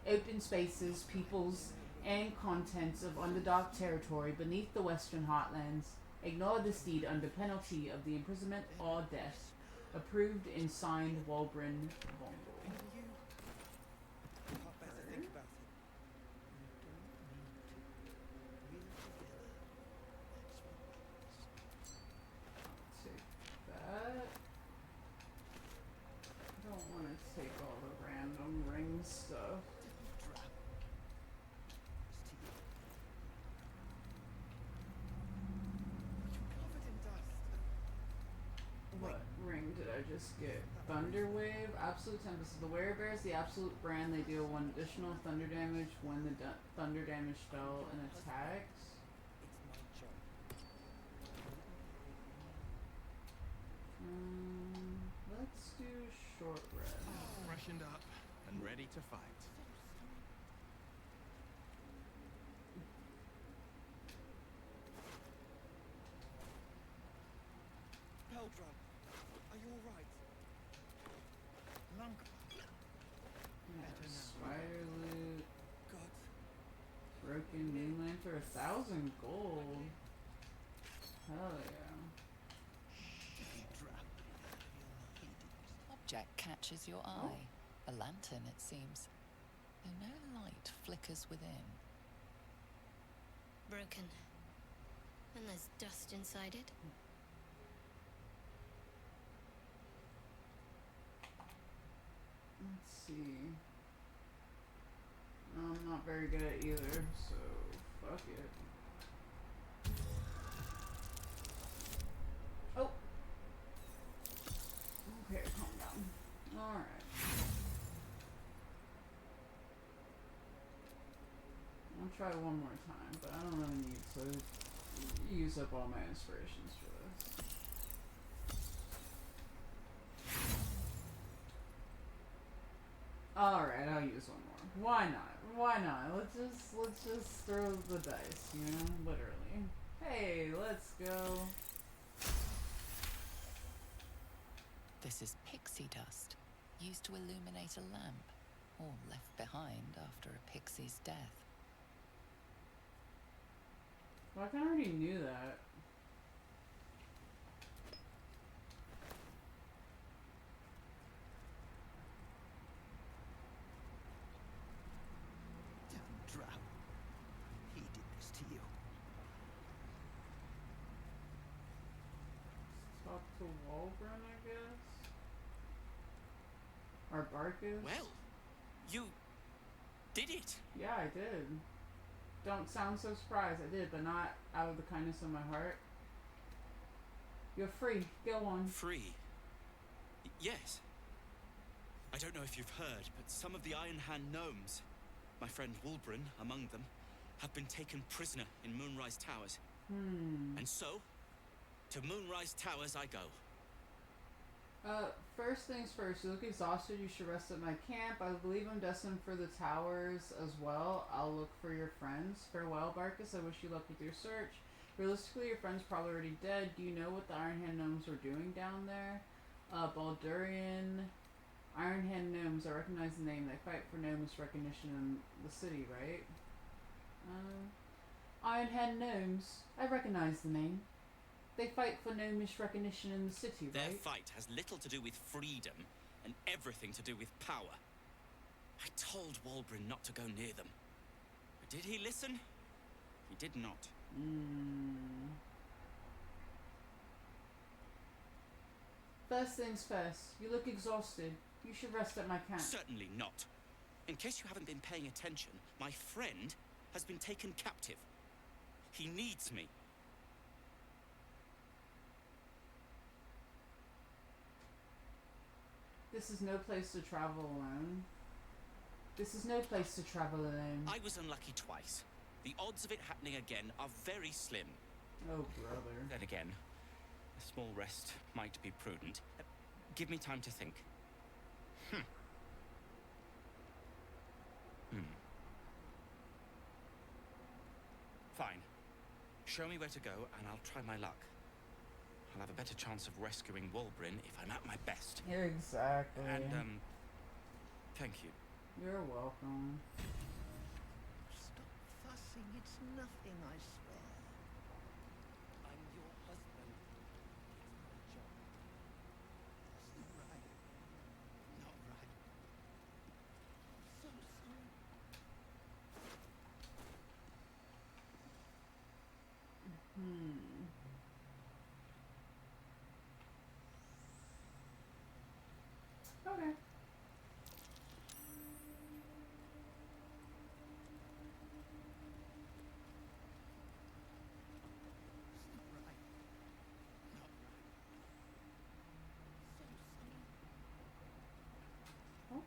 Open spaces, peoples, and contents of Underdark territory beneath the Western Heartlands. Ignore this deed under penalty of the imprisonment or death. Approved and signed, Wulbren Vondel. Take all the random ring stuff. What ring did I just get? Thunder Wave, Absolute Tempest. The wearer the Absolute brand. They deal 1 additional thunder damage when the thunder damage spell and attacks. Let's do short rest. Freshened up and ready to fight. Baldur, are you all right? Yeah, spider loot. Broken moonland for 1,000 gold. Hell yeah. Object catches your eye. A lantern, it seems. Though no light flickers within. Broken. And there's dust inside it. Let's see. I'm not very good at either, so fuck it. Oh! Okay, calm down. Alright. I'll try one more time, but I don't really need to use up all my inspirations for this. Alright, I'll use one more. Why not? Why not? Let's just throw the dice, you know? Literally. Hey, let's go. This is pixie dust, used to illuminate a lamp, or left behind after a pixie's death. Well, I kinda already knew that. Drow. He did this to you. Talk to Wulbren, I guess? Or Barkus? Well, you did it. Yeah, I did. Don't sound so surprised. I did, but not out of the kindness of my heart. You're free. Go on. Free? Yes. I don't know if you've heard, but some of the Iron Hand gnomes, my friend Wulbren among them, have been taken prisoner in Moonrise Towers. And so, to Moonrise Towers I go. First things first, you look exhausted. You should rest at my camp. I believe I'm destined for the towers as well. I'll look for your friends. Farewell, Barkus. I wish you luck with your search. Realistically, your friend's probably already dead. Do you know what the Iron Hand gnomes were doing down there? Baldurian Iron Hand gnomes. I recognize the name. They fight for gnomes recognition in the city, right? Iron Hand gnomes. I recognize the name. They fight for gnomish recognition in the city, right? Their fight has little to do with freedom and everything to do with power. I told Wulbren not to go near them. But did he listen? He did not. First things first, you look exhausted. You should rest at my camp. Certainly not. In case you haven't been paying attention, my friend has been taken captive. He needs me. This is no place to travel alone. This is no place to travel alone. I was unlucky twice. The odds of it happening again are very slim. Oh, brother. Then again, a small rest might be prudent. Give me time to think. Fine. Show me where to go, and I'll try my luck. I'll have a better chance of rescuing Wulbren if I'm at my best. Exactly. And, thank you. You're welcome. nothing, it's nothing, I swear. I'm your husband. It's my job. That's not right. Not right. I'm so sorry. Okay. Oh.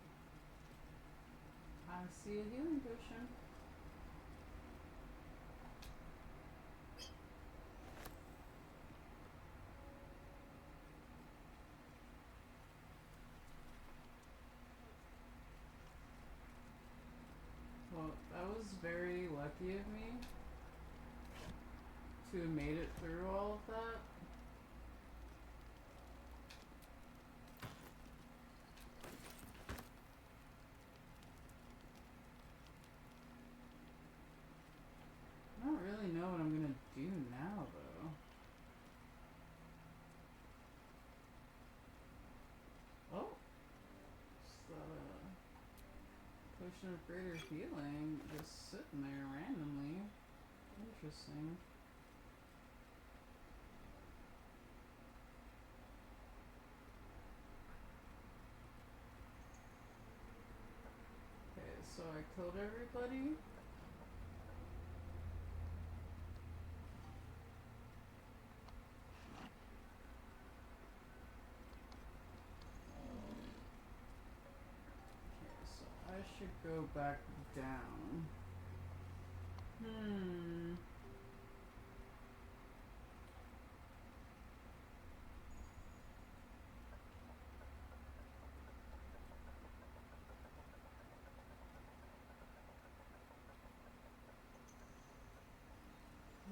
I see a healing potion. Well, that was very lucky of me to have made it through all of that. I don't really know what I'm gonna do now, though. Oh! Just potion of greater healing just sitting there randomly. Interesting. Okay, so I killed everybody. Okay, so I should go back down.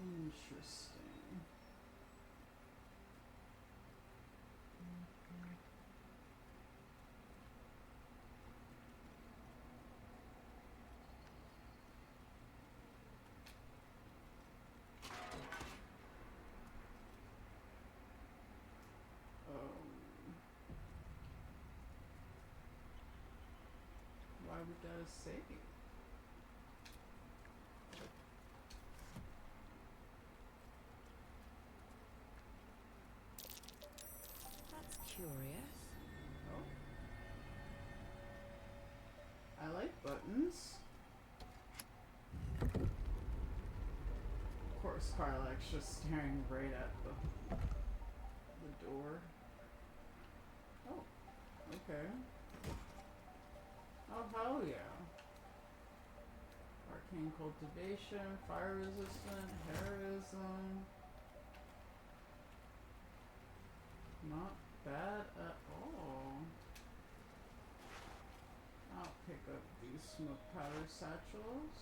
Interesting. Why we gotta save? That's curious. Oh. I like buttons. Of course, Karlak's just staring right at the door. Oh, okay. Oh, hell yeah. Arcane cultivation, fire resistant, heroism. Not bad at all. I'll pick up these smoke powder satchels.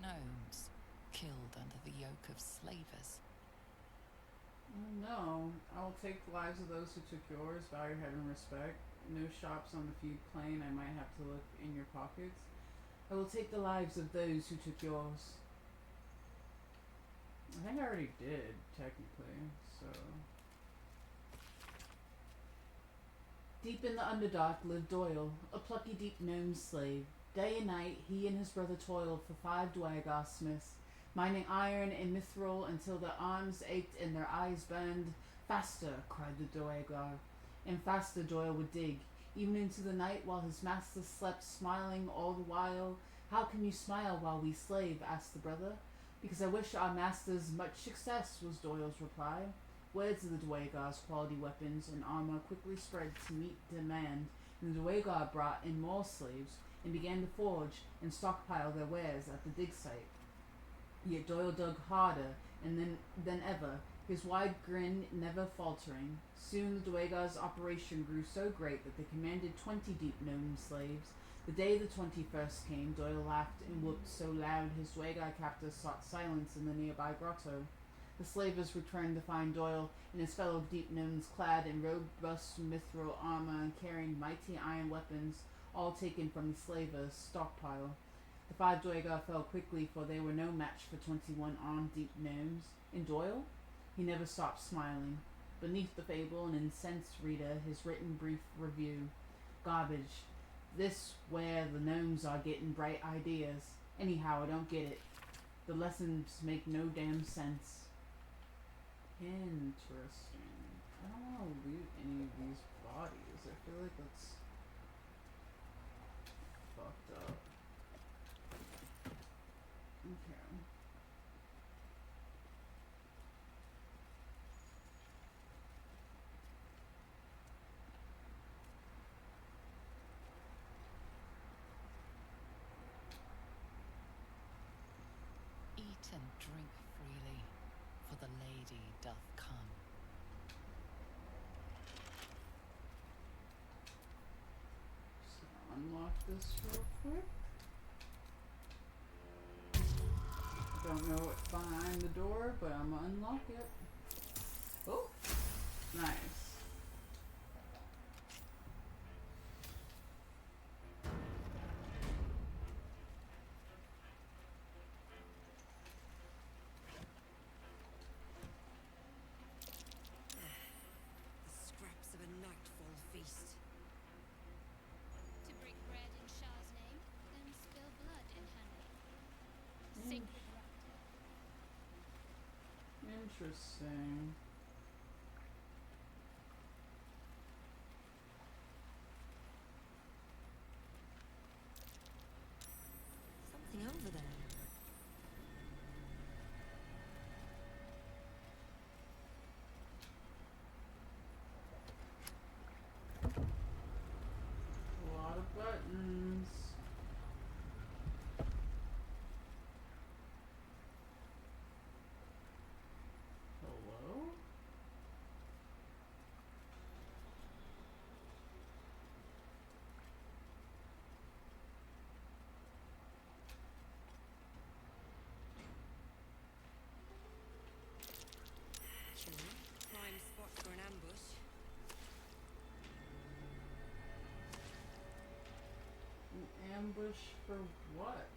Gnomes killed under the yoke of slavers. No, I will take the lives of those who took yours, bow your head in respect. No shops on the feud plain, I might have to look in your pockets. I will take the lives of those who took yours. I think I already did, technically, so... Deep in the Underdark lived Doyle, a plucky deep gnome slave. Day and night, he and his brother toiled for 5 Dwagar smiths, mining iron and mithril until their arms ached and their eyes burned. Faster, cried the Dwagar, and faster Doyle would dig, even into the night while his master slept, smiling all the while. How can you smile while we slave? Asked the brother. Because I wish our masters much success, was Doyle's reply. Words of the Dwagar's quality weapons and armor quickly spread to meet demand, and the Dwagar brought in more slaves and began to forge and stockpile their wares at the dig site. Yet Doyle dug harder and than ever his wide grin never faltering. Soon the Dwegar's operation grew so great that they commanded 20 deep gnome slaves. The day the 21st came, Doyle laughed and whooped so loud his Dwegar captors sought silence in the nearby grotto. The slavers returned to find Doyle and his fellow deep gnomes clad in robust mithril armor and carrying mighty iron weapons, all taken from the slavers' stockpile. The 5 Dwegar fell quickly, for they were no match for 21 armed deep gnomes. And Doyle? He never stopped smiling. Beneath the fable, an incensed reader, his written brief review. Garbage. This where the gnomes are getting bright ideas. Anyhow, I don't get it. The lessons make no damn sense. Interesting. I don't want to loot any of these bodies. I feel like that's fucked up. Okay. Eat and drink freely, for the lady doth come. Just gonna unlock this real quick. Don't know what's behind the door, but I'm gonna unlock it. Oh, nice. The scraps of a nightfall feast. To break bread in Shah's name, then spill blood in her name. Sacred Interesting. Something over there. A lot of buttons. Hello? Prime spot for an ambush. An ambush for what?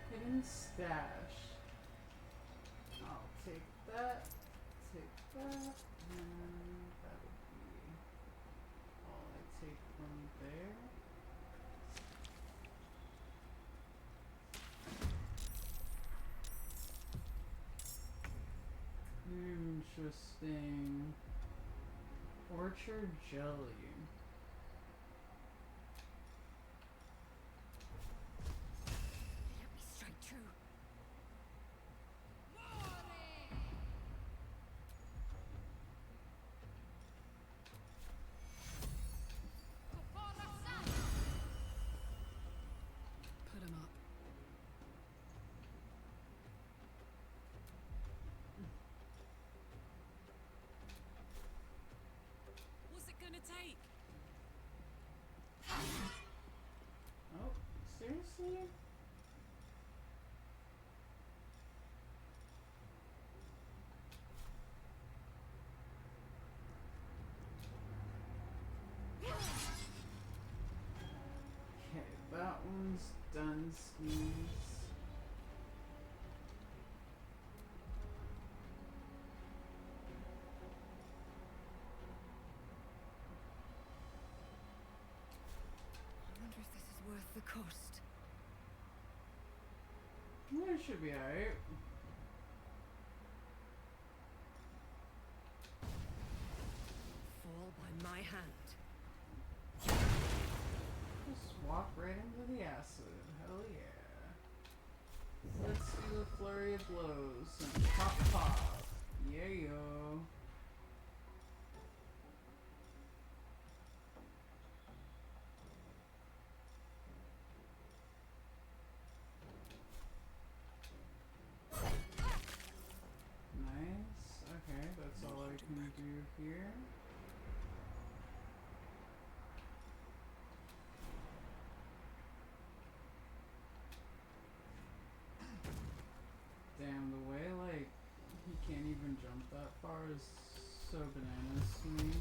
Hidden stash. I'll take that, and that would be all I take from there. Interesting. Orchard jelly. Let me straight through. Put him up. What's it gonna take? Oh, seriously? Okay, that one's done, skis. I wonder if this is worth the cost. should be alright. Fall by my hand. Just walk right into the acid. Hell yeah. Let's do a flurry of blows and pop pop. Yeah yo. Nice. Okay, that's all I can do here. Damn, the way, like, he can't even jump that far is so bananas to me.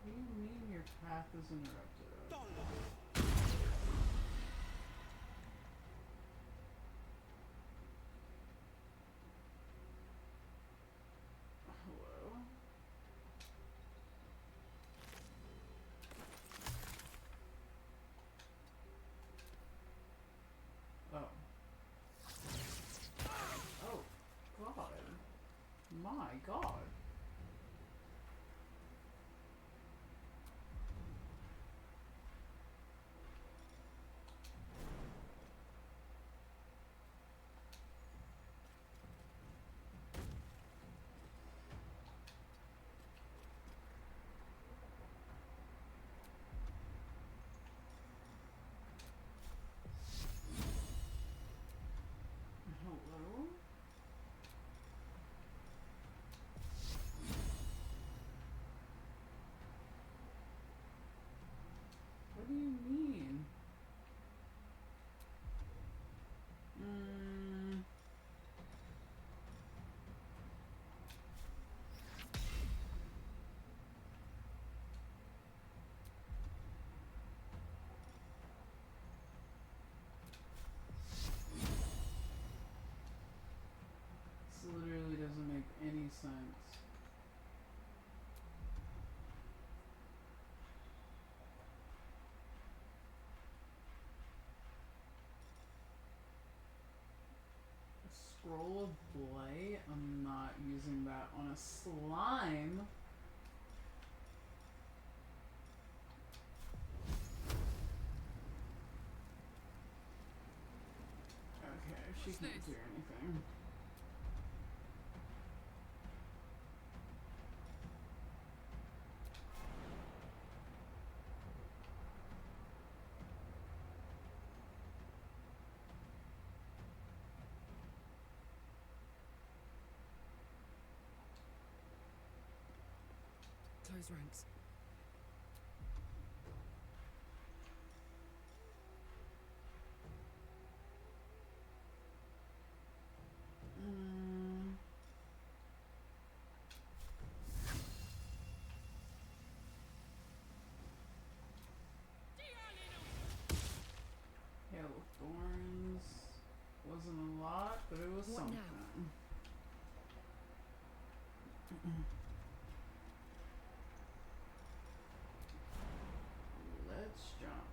What do you mean your path is interrupted? Hello? Oh. Oh, God. My God. Hello? What do you mean? This literally doesn't make any sense. A scroll of blight? I'm not using that on a slime. Okay, she can't do anything. Close ranks. Hail of Thorns wasn't a lot, but it was What something. now? Let's jump.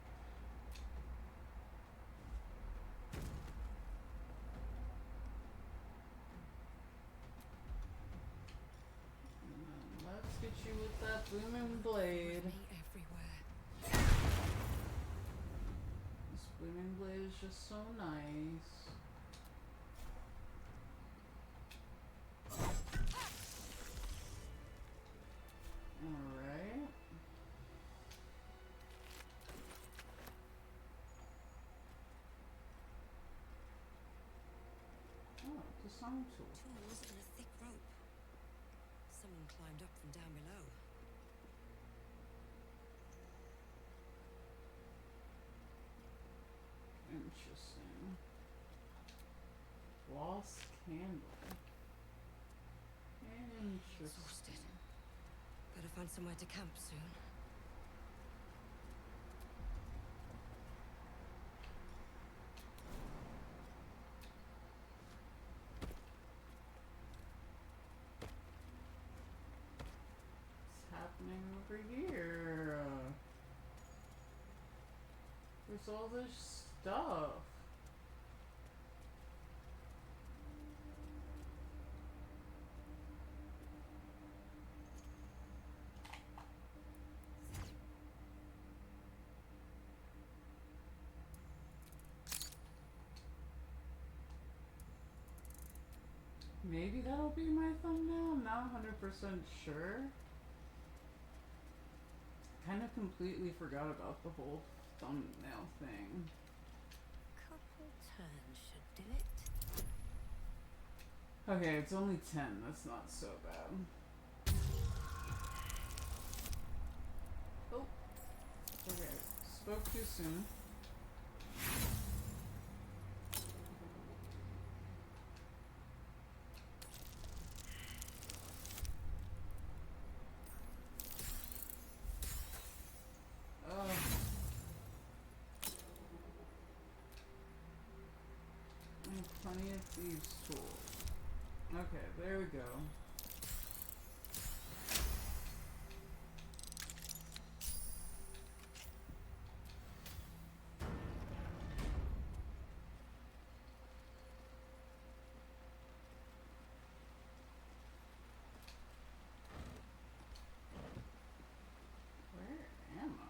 And then let's get you with that booming blade. Me everywhere. This booming blade is just so nice. Alright. Oh, disarm tool. Tools and a thick rope. Someone climbed up from down below. Interesting. Lost candle. Interesting. Exhausted. Better find somewhere to camp soon. What's happening over here? There's all this stuff. Maybe that'll be my thumbnail. I'm not 100% sure. Kind of completely forgot about the whole thumbnail thing. Couple turns should do it. Okay, it's only 10. That's not so bad. Oh. Okay. Spoke too soon. Plenty of thieves' tools. Okay, there we go. Where am I?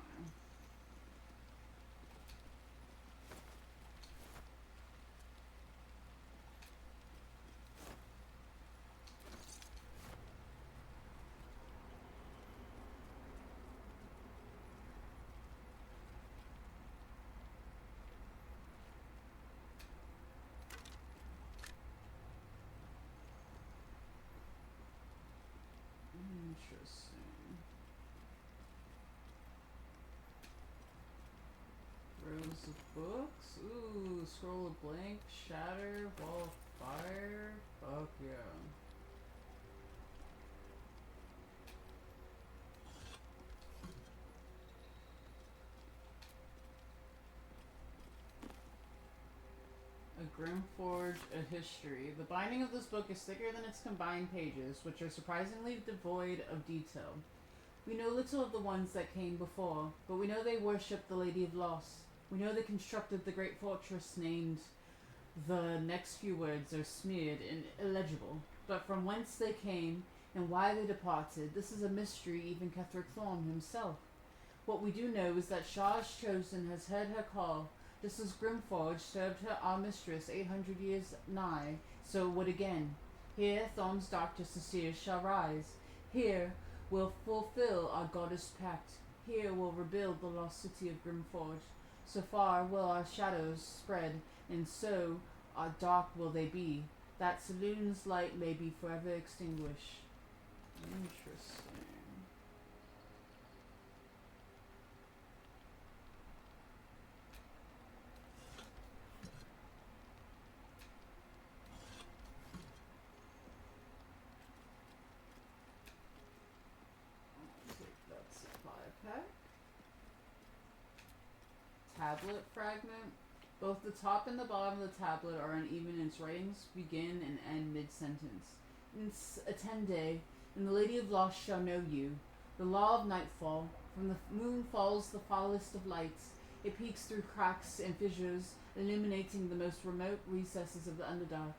Interesting. Rows of books. Ooh, scroll of blank, shatter, wall of fire. Fuck yeah. A Grymforge, a history. The binding of this book is thicker than its combined pages, which are surprisingly devoid of detail. We know little of the ones that came before, but we know they worshipped the Lady of Loss. We know they constructed the great fortress named. The next few words are smeared and illegible, but from whence they came and why they departed, this is a mystery even Ketheric Thorm himself. What we do know is that Shah's Chosen has heard her call, just as Grymforge served her our mistress 800 years nigh, so would again. Here Thorm's dark justiciars shall rise. Here we'll fulfill our goddess pact. Here we'll rebuild the lost city of Grymforge. So far will our shadows spread, and so dark will they be, that Saloon's light may be forever extinguished. Interesting. Tablet fragment. Both the top and the bottom of the tablet are uneven, and its writings begin and end mid-sentence. Attende, and the Lady of Loss shall know you. The law of nightfall. From the moon falls the foulest of lights. It peeks through cracks and fissures, illuminating the most remote recesses of the Underdark.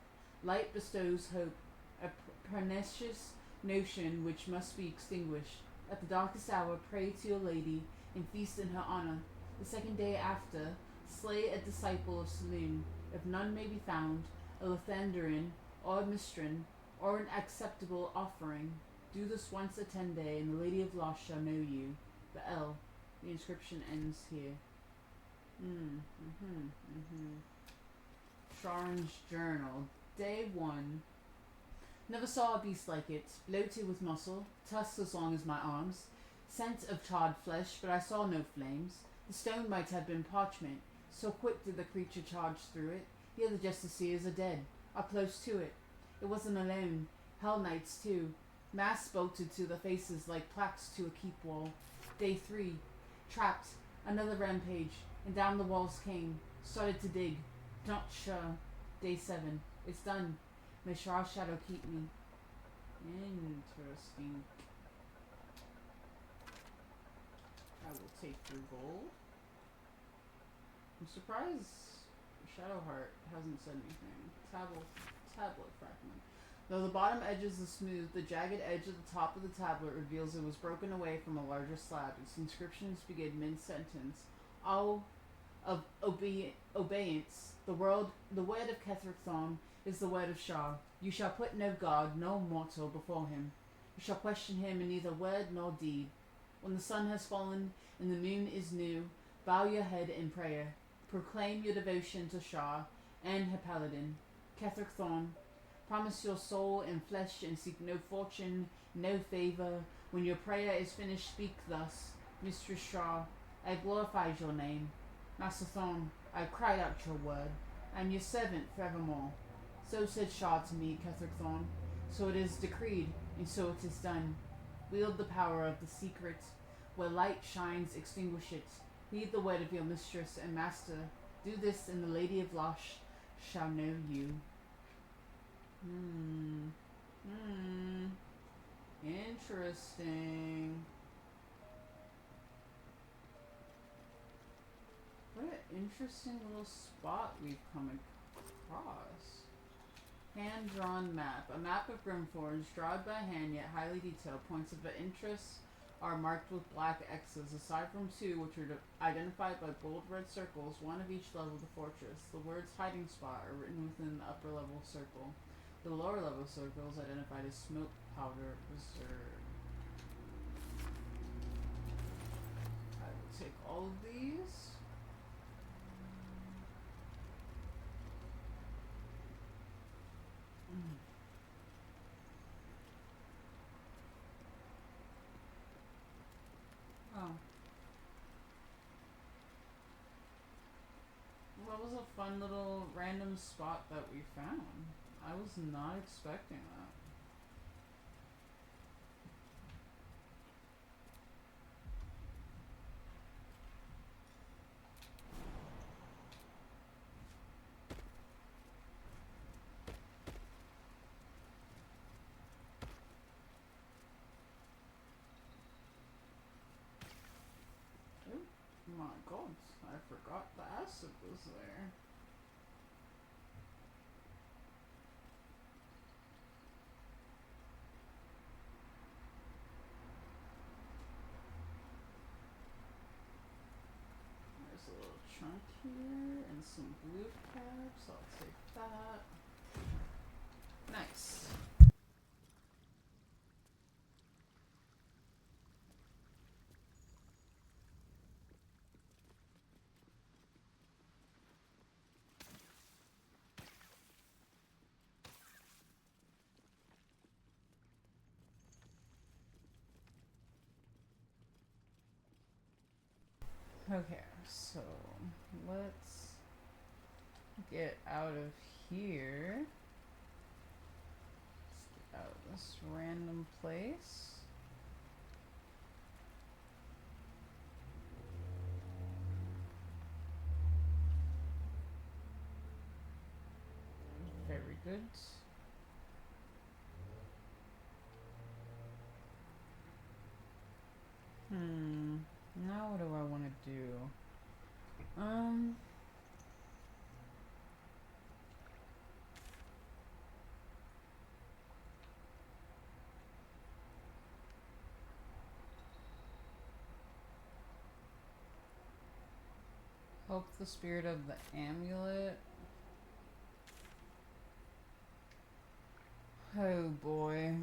Light bestows hope, a pernicious notion which must be extinguished. At the darkest hour, pray to your lady, and feast in her honor. The second day after, slay a disciple of Saloon. If none may be found, a Lathandarin, or a Mistran, or an acceptable offering. Do this once a 10 day, and the Lady of Loss shall know you. The L. The inscription ends here. Sharon's journal. Day 1. Never saw a beast like it, bloated with muscle, tusks as long as my arms, scent of charred flesh, but I saw no flames. The stone might have been parchment, so quick did the creature charge through it. The other justiciars are dead, are close to it. It wasn't alone. Hell Knights, too. Masks bolted to the faces like plaques to a keep wall. Day 3. Trapped. Another rampage, and down the walls came. Started to dig. Not sure. Day 7. It's done. May Shah's shadow keep me. Interesting. I will take your gold. I'm surprised Shadowheart hasn't said anything. Tablet fragment. Though the bottom edges are smooth, the jagged edge at the top of the tablet reveals it was broken away from a larger slab. Its inscriptions begin mid-sentence. All of obeyance. The word of Kethrithon is the word of Shah. You shall put no god, no mortal before him. You shall question him in neither word nor deed. When the sun has fallen and the moon is new, bow your head in prayer. Proclaim your devotion to Shah and her paladin, Kethrithon. Promise your soul and flesh and seek no fortune, no favor. When your prayer is finished, speak thus. Mistress Shah, I glorified your name. Master Thorn, I cried out your word. I am your servant forevermore. So said Shah to me, Kethrithon. So it is decreed, and so it is done. Wield the power of the secret. Where light shines, extinguish it. Heed the word of your mistress and master. Do this, and the Lady of Losh shall know you. Interesting. What an interesting little spot we've come across. Hand-drawn map. A map of Grymforge, drawn by hand yet highly detailed. Points of interest are marked with black X's, aside from two which are identified by bold red circles, one of each level of the fortress. The words hiding spot are written within the upper level circle. The lower level circle is identified as smoke powder reserve. I will take all of these. Oh. Well, that was a fun little random spot that we found. I was not expecting that. Oh my god, I forgot the acid was there. There's a little chunk here and some blue caps. I'll take that. Nice. Okay, so let's get out of here. Let's get out of this random place. Very good. Now what do I want to do? Help the spirit of the amulet. Oh boy.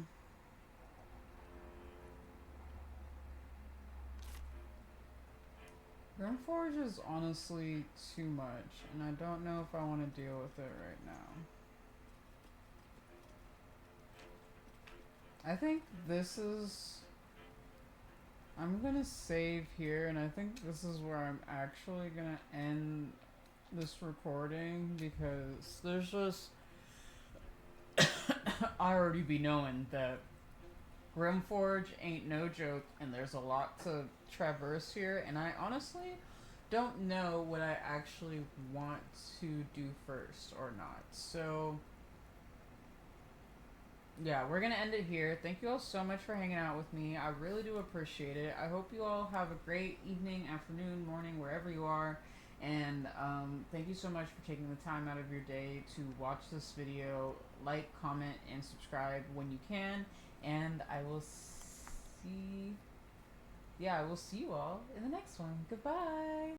Grymforge is honestly too much, and I don't know if I want to deal with it right now. I think this is... I'm gonna save here, and I think this is where I'm actually gonna end this recording, because there's just... I already be knowing that Grymforge ain't no joke, and there's a lot to traverse here, and I honestly don't know what I actually want to do first or not. So yeah, we're gonna end it here. Thank you all so much for hanging out with me. I really do appreciate it. I hope you all have a great evening, afternoon, morning, wherever you are, And thank you so much for taking the time out of your day to watch this video. Like, comment, and subscribe when you can. And I will see you all in the next one. Goodbye.